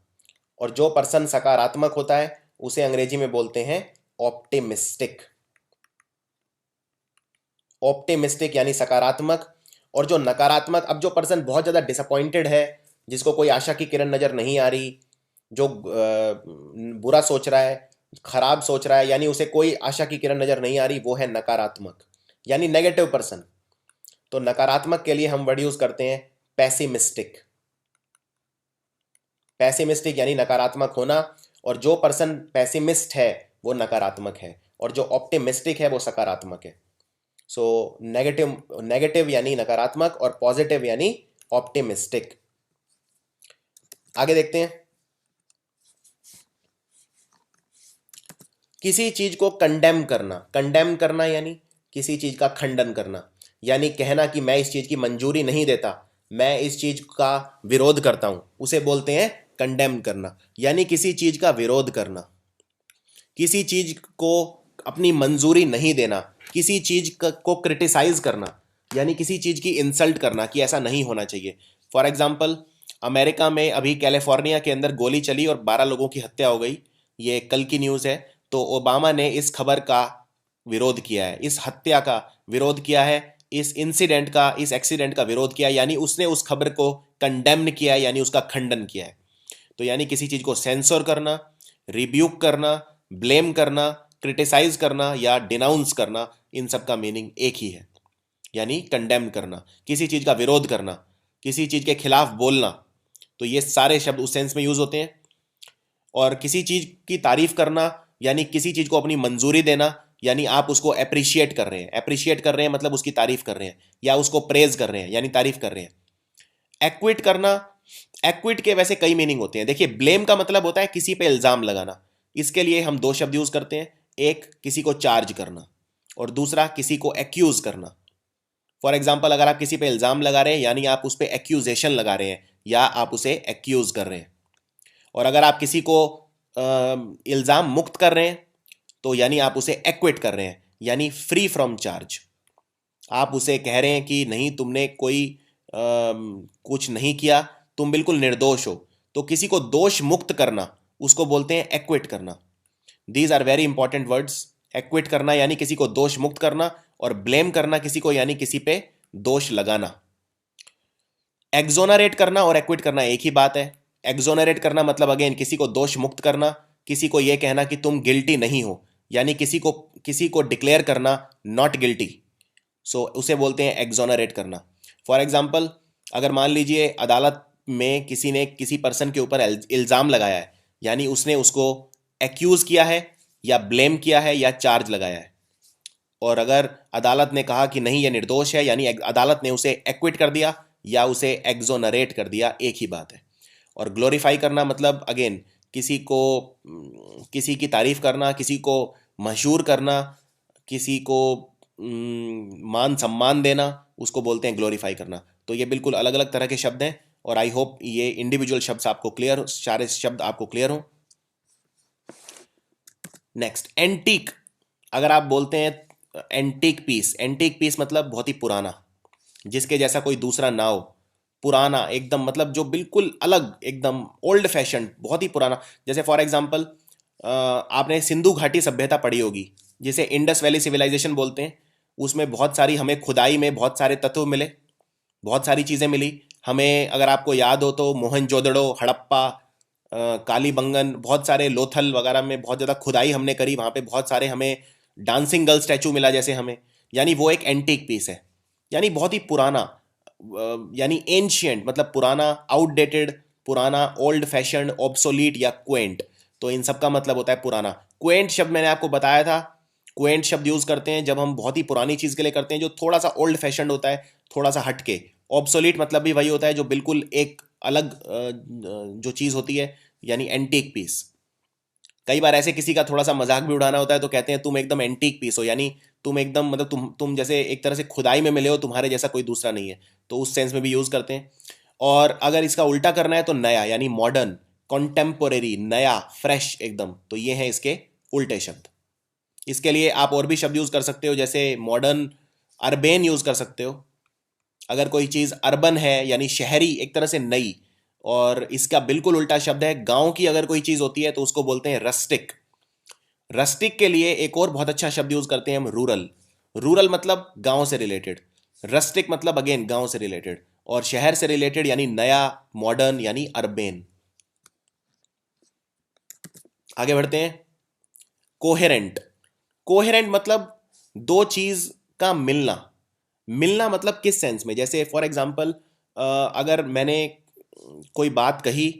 और जो पर्सन सकारात्मक होता है उसे अंग्रेजी में बोलते हैं ऑप्टिमिस्टिक। ऑप्टिमिस्टिक यानी सकारात्मक। और जो नकारात्मक, अब जो पर्सन बहुत ज़्यादा डिसअपॉइंटेड है, जिसको कोई आशा की किरण नज़र नहीं आ रही, जो बुरा सोच रहा है, खराब सोच रहा है, यानी उसे कोई आशा की किरण नज़र नहीं आ रही, वो है नकारात्मक, यानी नेगेटिव पर्सन। तो नकारात्मक के लिए हम वर्ड यूज़ करते हैं पैसिमिस्टिक। पैसिमिस्टिक यानी नकारात्मक होना। और जो पर्सन पैसिमिस्ट है वो नकारात्मक है, और जो ऑप्टिमिस्टिक है वो सकारात्मक है। सो नेगेटिव, नेगेटिव यानी नकारात्मक, और पॉजिटिव यानी ऑप्टिमिस्टिक। आगे देखते हैं। किसी चीज को कंडेम करना। कंडेम करना यानी किसी चीज का खंडन करना। यानी कहना कि मैं इस चीज की मंजूरी नहीं देता, मैं इस चीज का विरोध करता हूं, उसे बोलते हैं कंडेम करना। यानी किसी चीज का विरोध करना, किसी चीज को अपनी मंजूरी नहीं देना, किसी चीज को क्रिटिसाइज करना, यानी किसी चीज की इंसल्ट करना कि ऐसा नहीं होना चाहिए। फॉर एग्जाम्पल, अमेरिका में अभी कैलिफोर्निया के अंदर गोली चली और 12 लोगों की हत्या हो गई, ये कल की न्यूज़ है। तो ओबामा ने इस खबर का विरोध किया है, इस हत्या का विरोध किया है, इस इंसिडेंट का, इस एक्सीडेंट का विरोध किया, यानी उसने उस खबर को कंडेम्न किया है, यानी उसका खंडन किया है। तो यानी किसी चीज को सेंसर करना, रिब्यूक करना, ब्लेम करना, क्रिटिसाइज करना या डिनाउंस करना, इन सब का मीनिंग एक ही है, यानी कंडेम करना, किसी चीज का विरोध करना, किसी चीज के खिलाफ बोलना। तो ये सारे शब्द उस सेंस में यूज होते हैं। और किसी चीज की तारीफ करना, यानी किसी चीज को अपनी मंजूरी देना, यानी आप उसको अप्रिशिएट कर रहे हैं। अप्रिशिएट कर रहे हैं मतलब उसकी तारीफ कर रहे हैं, या उसको प्रेज कर रहे हैं यानी तारीफ कर रहे हैं। एक्विट करना, एक्विट के वैसे कई मीनिंग होते हैं। देखिए, ब्लेम का मतलब होता है किसी पे इल्जाम लगाना। इसके लिए हम दो शब्द यूज करते हैं, एक किसी को चार्ज करना और दूसरा किसी को एक्यूज करना। फॉर एग्जाम्पल, अगर आप किसी पे इल्जाम लगा रहे हैं यानी आप उस पर एक्यूजेशन लगा रहे हैं या आप उसे एक्यूज कर रहे हैं। और अगर आप किसी को इल्जाम मुक्त कर रहे हैं तो यानी आप उसे एक्विट कर रहे हैं, यानी फ्री फ्रॉम चार्ज। आप उसे कह रहे हैं कि नहीं, तुमने कोई कुछ नहीं किया, तुम बिल्कुल निर्दोष हो। तो किसी को दोष मुक्त करना, उसको बोलते हैं एक्विट करना। These are very important words. Acquit करना यानी किसी को दोष मुक्त करना, और ब्लेम करना किसी को यानी किसी पे दोष लगाना। एक्सोनरेट करना और एक्विट करना एक ही बात है। एक्सोनरेट करना मतलब अगेन किसी को दोष मुक्त करना, किसी को यह कहना कि तुम गिल्टी नहीं हो, यानी किसी को डिक्लेयर करना नॉट गिल्टी। सो उसे बोलते हैं एक्सोनरेट करना। फॉर एग्जाम्पल, अगर मान लीजिए अदालत में किसी ने किसी पर्सन के ऊपर इल्ज़ाम लगाया है, यानी उसने उसको एक्यूज किया है या ब्लेम किया है या चार्ज लगाया है, और अगर अदालत ने कहा कि नहीं ये निर्दोष है, यानी अदालत ने उसे एक्विट कर दिया या उसे एक्सोनरेट कर दिया, एक ही बात है। और ग्लोरीफाई करना मतलब अगेन किसी की तारीफ करना, किसी को मशहूर करना, किसी को मान सम्मान देना, उसको बोलते हैं ग्लोरीफाई करना। तो ये बिल्कुल अलग अलग तरह के शब्द हैं, और आई होप ये इंडिविजुअल शब्द आपको क्लियर, सारे शब्द आपको क्लियर हो। Next, antique. अगर आप बोलते हैं एंटीक पीस, एंटीक पीस मतलब बहुत ही पुराना, जिसके जैसा कोई दूसरा ना हो। पुराना एकदम मतलब जो बिल्कुल अलग, एकदम ओल्ड फैशन, बहुत ही पुराना। जैसे फॉर एग्जांपल, आपने सिंधु घाटी सभ्यता पढ़ी होगी, जिसे इंडस वैली सिविलाइजेशन बोलते हैं। उसमें बहुत सारी हमें खुदाई में बहुत सारे तत्व मिले, बहुत सारी चीज़ें मिली हमें। अगर आपको याद हो तो मोहनजोदड़ो, हड़प्पा, कालीबंगन, बहुत सारे लोथल वगैरह में बहुत ज़्यादा खुदाई हमने करी, वहाँ पे बहुत सारे हमें डांसिंग गर्ल स्टैचू मिला जैसे हमें, यानी वो एक एंटीक पीस है, यानी बहुत ही पुराना, यानी एंशियंट मतलब पुराना, आउटडेटेड पुराना, ओल्ड फैशन, ऑब्सोलीट या क्वेंट। तो इन सब का मतलब होता है पुराना। क्वेंट शब्द मैंने आपको बताया था, क्वेंट शब्द यूज करते हैं जब हम बहुत ही पुरानी चीज के लिए करते हैं जो थोड़ा सा ओल्ड फैशन होता है, थोड़ा सा हटके। ऑब्सोलीट मतलब भी वही होता है जो बिल्कुल एक अलग जो चीज होती है, यानी एंटीक पीस। कई बार ऐसे किसी का थोड़ा सा मजाक भी उड़ाना होता है तो कहते हैं तुम एकदम एंटीक पीस हो, यानी तुम एकदम मतलब तुम जैसे एक तरह से खुदाई में मिले हो, तुम्हारे जैसा कोई दूसरा नहीं है। तो उस सेंस में भी यूज करते हैं। और अगर इसका उल्टा करना है तो नया, यानी मॉडर्न, कॉन्टेम्पोरेरी, नया, फ्रेश एकदम। तो ये हैं इसके उल्टे शब्द। इसके लिए आप और भी शब्द यूज कर सकते हो, जैसे मॉडर्न, अर्बेन यूज कर सकते हो। अगर कोई चीज अर्बन है यानी शहरी, एक तरह से नई। और इसका बिल्कुल उल्टा शब्द है गांव की अगर कोई चीज होती है तो उसको बोलते हैं रस्टिक। रस्टिक के लिए एक और बहुत अच्छा शब्द यूज करते हैं हम, रूरल। रूरल मतलब गांव से रिलेटेड, रस्टिक मतलब अगेन गांव से रिलेटेड, और शहर से रिलेटेड यानी नया, मॉडर्न यानी अर्बेन। आगे बढ़ते हैं। कोहेरेंट। कोहेरेंट मतलब दो चीज का मिलना। मिलना मतलब किस सेंस में, जैसे फॉर एग्जाम्पल, अगर मैंने कोई बात कही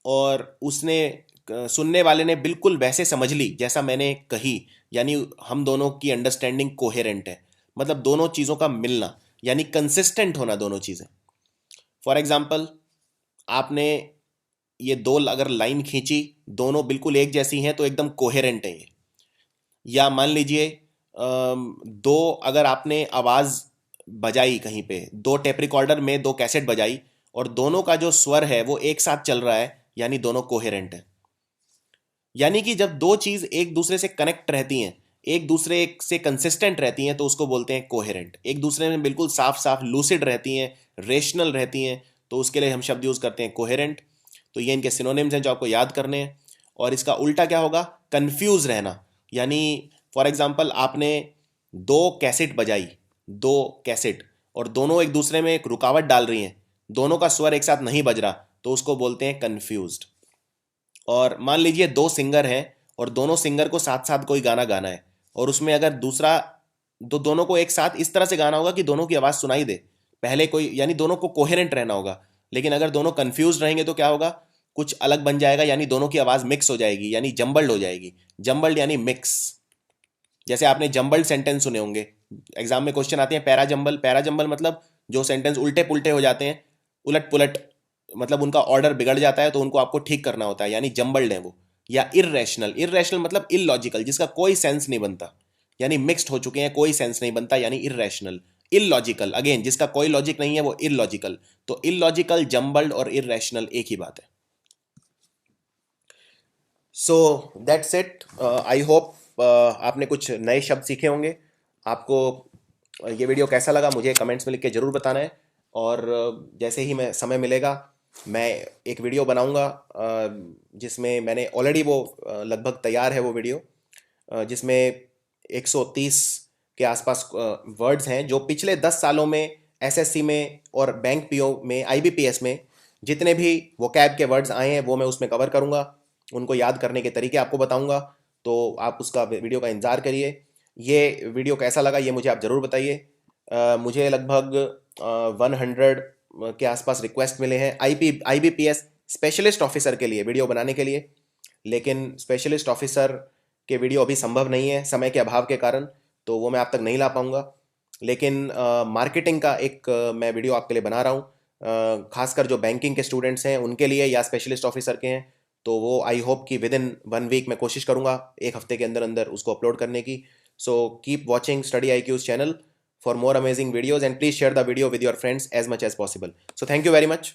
और उसने सुनने वाले ने बिल्कुल वैसे समझ ली जैसा मैंने कही, यानी हम दोनों की अंडरस्टैंडिंग कोहेरेंट है। मतलब दोनों चीज़ों का मिलना, यानी कंसिस्टेंट होना दोनों चीज़ें। फॉर एग्जाम्पल, आपने ये दो अगर लाइन खींची, दोनों बिल्कुल एक जैसी हैं तो एकदम कोहेरेंट है ये। या मान लीजिए दो अगर आपने आवाज़ बजाई कहीं पे, दो टेप रिकॉर्डर में दो कैसेट बजाई और दोनों का जो स्वर है वो एक साथ चल रहा है, यानी दोनों कोहेरेंट है। यानी कि जब दो चीज एक दूसरे से कनेक्ट रहती हैं, एक दूसरे से कंसिस्टेंट रहती हैं, तो उसको बोलते हैं कोहेरेंट। एक दूसरे में बिल्कुल साफ साफ लूसिड रहती हैं, रेशनल रहती हैं, तो उसके लिए हम शब्द यूज करते हैं कोहेरेंट। तो ये इनके सिनोनिम्स हैं जो आपको याद करने हैं। और इसका उल्टा क्या होगा? कंफ्यूज रहना। यानी फॉर एग्जाम्पल आपने दो कैसेट बजाई, दो कैसेट, और दोनों एक दूसरे में एक रुकावट डाल रही हैं, दोनों का स्वर एक साथ नहीं बज रहा, तो उसको बोलते हैं कंफ्यूज्ड। और मान लीजिए दो सिंगर हैं और दोनों सिंगर को साथ साथ कोई गाना गाना है, और उसमें अगर दूसरा दोनों को एक साथ इस तरह से गाना होगा कि दोनों की आवाज़ सुनाई दे, पहले कोई, यानी दोनों को कोहेरेंट रहना होगा। लेकिन अगर दोनों कंफ्यूज रहेंगे तो क्या होगा? कुछ अलग बन जाएगा, यानी दोनों की आवाज़ मिक्स हो जाएगी, यानी जम्बल्ड हो जाएगी। जम्बल्ड यानी मिक्स। जैसे आपने जम्बल्ड सेंटेंस सुने होंगे, एग्जाम में क्वेश्चन आते हैं पैरा जम्बल। पैरा जम्बल मतलब जो सेंटेंस उल्टे पुल्टे हो जाते हैं, उलट पुलट, मतलब उनका ऑर्डर बिगड़ जाता है, तो उनको आपको ठीक करना होता है, यानी जम्बल्ड है वो। या इर्रेशनल, इर्रेशनल मतलब इलॉजिकल, जिसका कोई सेंस नहीं बनता, यानी मिक्स्ड हो चुके हैं, कोई सेंस नहीं बनता, यानी इर्रेशनल। इलॉजिकल अगेन, जिसका कोई लॉजिक नहीं है, वो इलॉजिकल। तो इलॉजिकल, जम्बल्ड और इर्रेशनल एक ही बात है। So that's it. I hope आपने कुछ नए शब्द सीखे होंगे। आपको ये वीडियो कैसा लगा मुझे कमेंट्स में लिख के ज़रूर बताना है। और जैसे ही मैं समय मिलेगा मैं एक वीडियो बनाऊंगा, जिसमें मैंने ऑलरेडी वो लगभग तैयार है वो वीडियो, जिसमें 130 के आसपास वर्ड्स हैं जो पिछले 10 सालों में एसएससी में और बैंक पीओ में, आईबीपीएस में जितने भी वोकैब के वर्ड्स आए हैं वो मैं उसमें कवर करूंगा। उनको याद करने के तरीके आपको बताऊंगा, तो आप उसका वीडियो का इंतज़ार करिए। ये वीडियो कैसा लगा ये मुझे आप ज़रूर बताइए। मुझे लगभग 100 के आसपास रिक्वेस्ट मिले हैं आईबीपीएस स्पेशलिस्ट ऑफिसर के लिए वीडियो बनाने के लिए, लेकिन स्पेशलिस्ट ऑफिसर के वीडियो अभी संभव नहीं है समय के अभाव के कारण, तो वो मैं आप तक नहीं ला पाऊँगा। लेकिन मार्केटिंग का एक मैं वीडियो आपके लिए बना रहा हूँ, खासकर जो बैंकिंग के स्टूडेंट्स हैं उनके लिए या स्पेशलिस्ट ऑफिसर के हैं, तो वो आई होप कि विद इन 1 वीक मैं कोशिश करूँगा एक हफ्ते के अंदर अंदर उसको अपलोड करने की। So keep watching study IQ's channel for more amazing videos, and please share the video with your friends as much as possible. So thank you very much.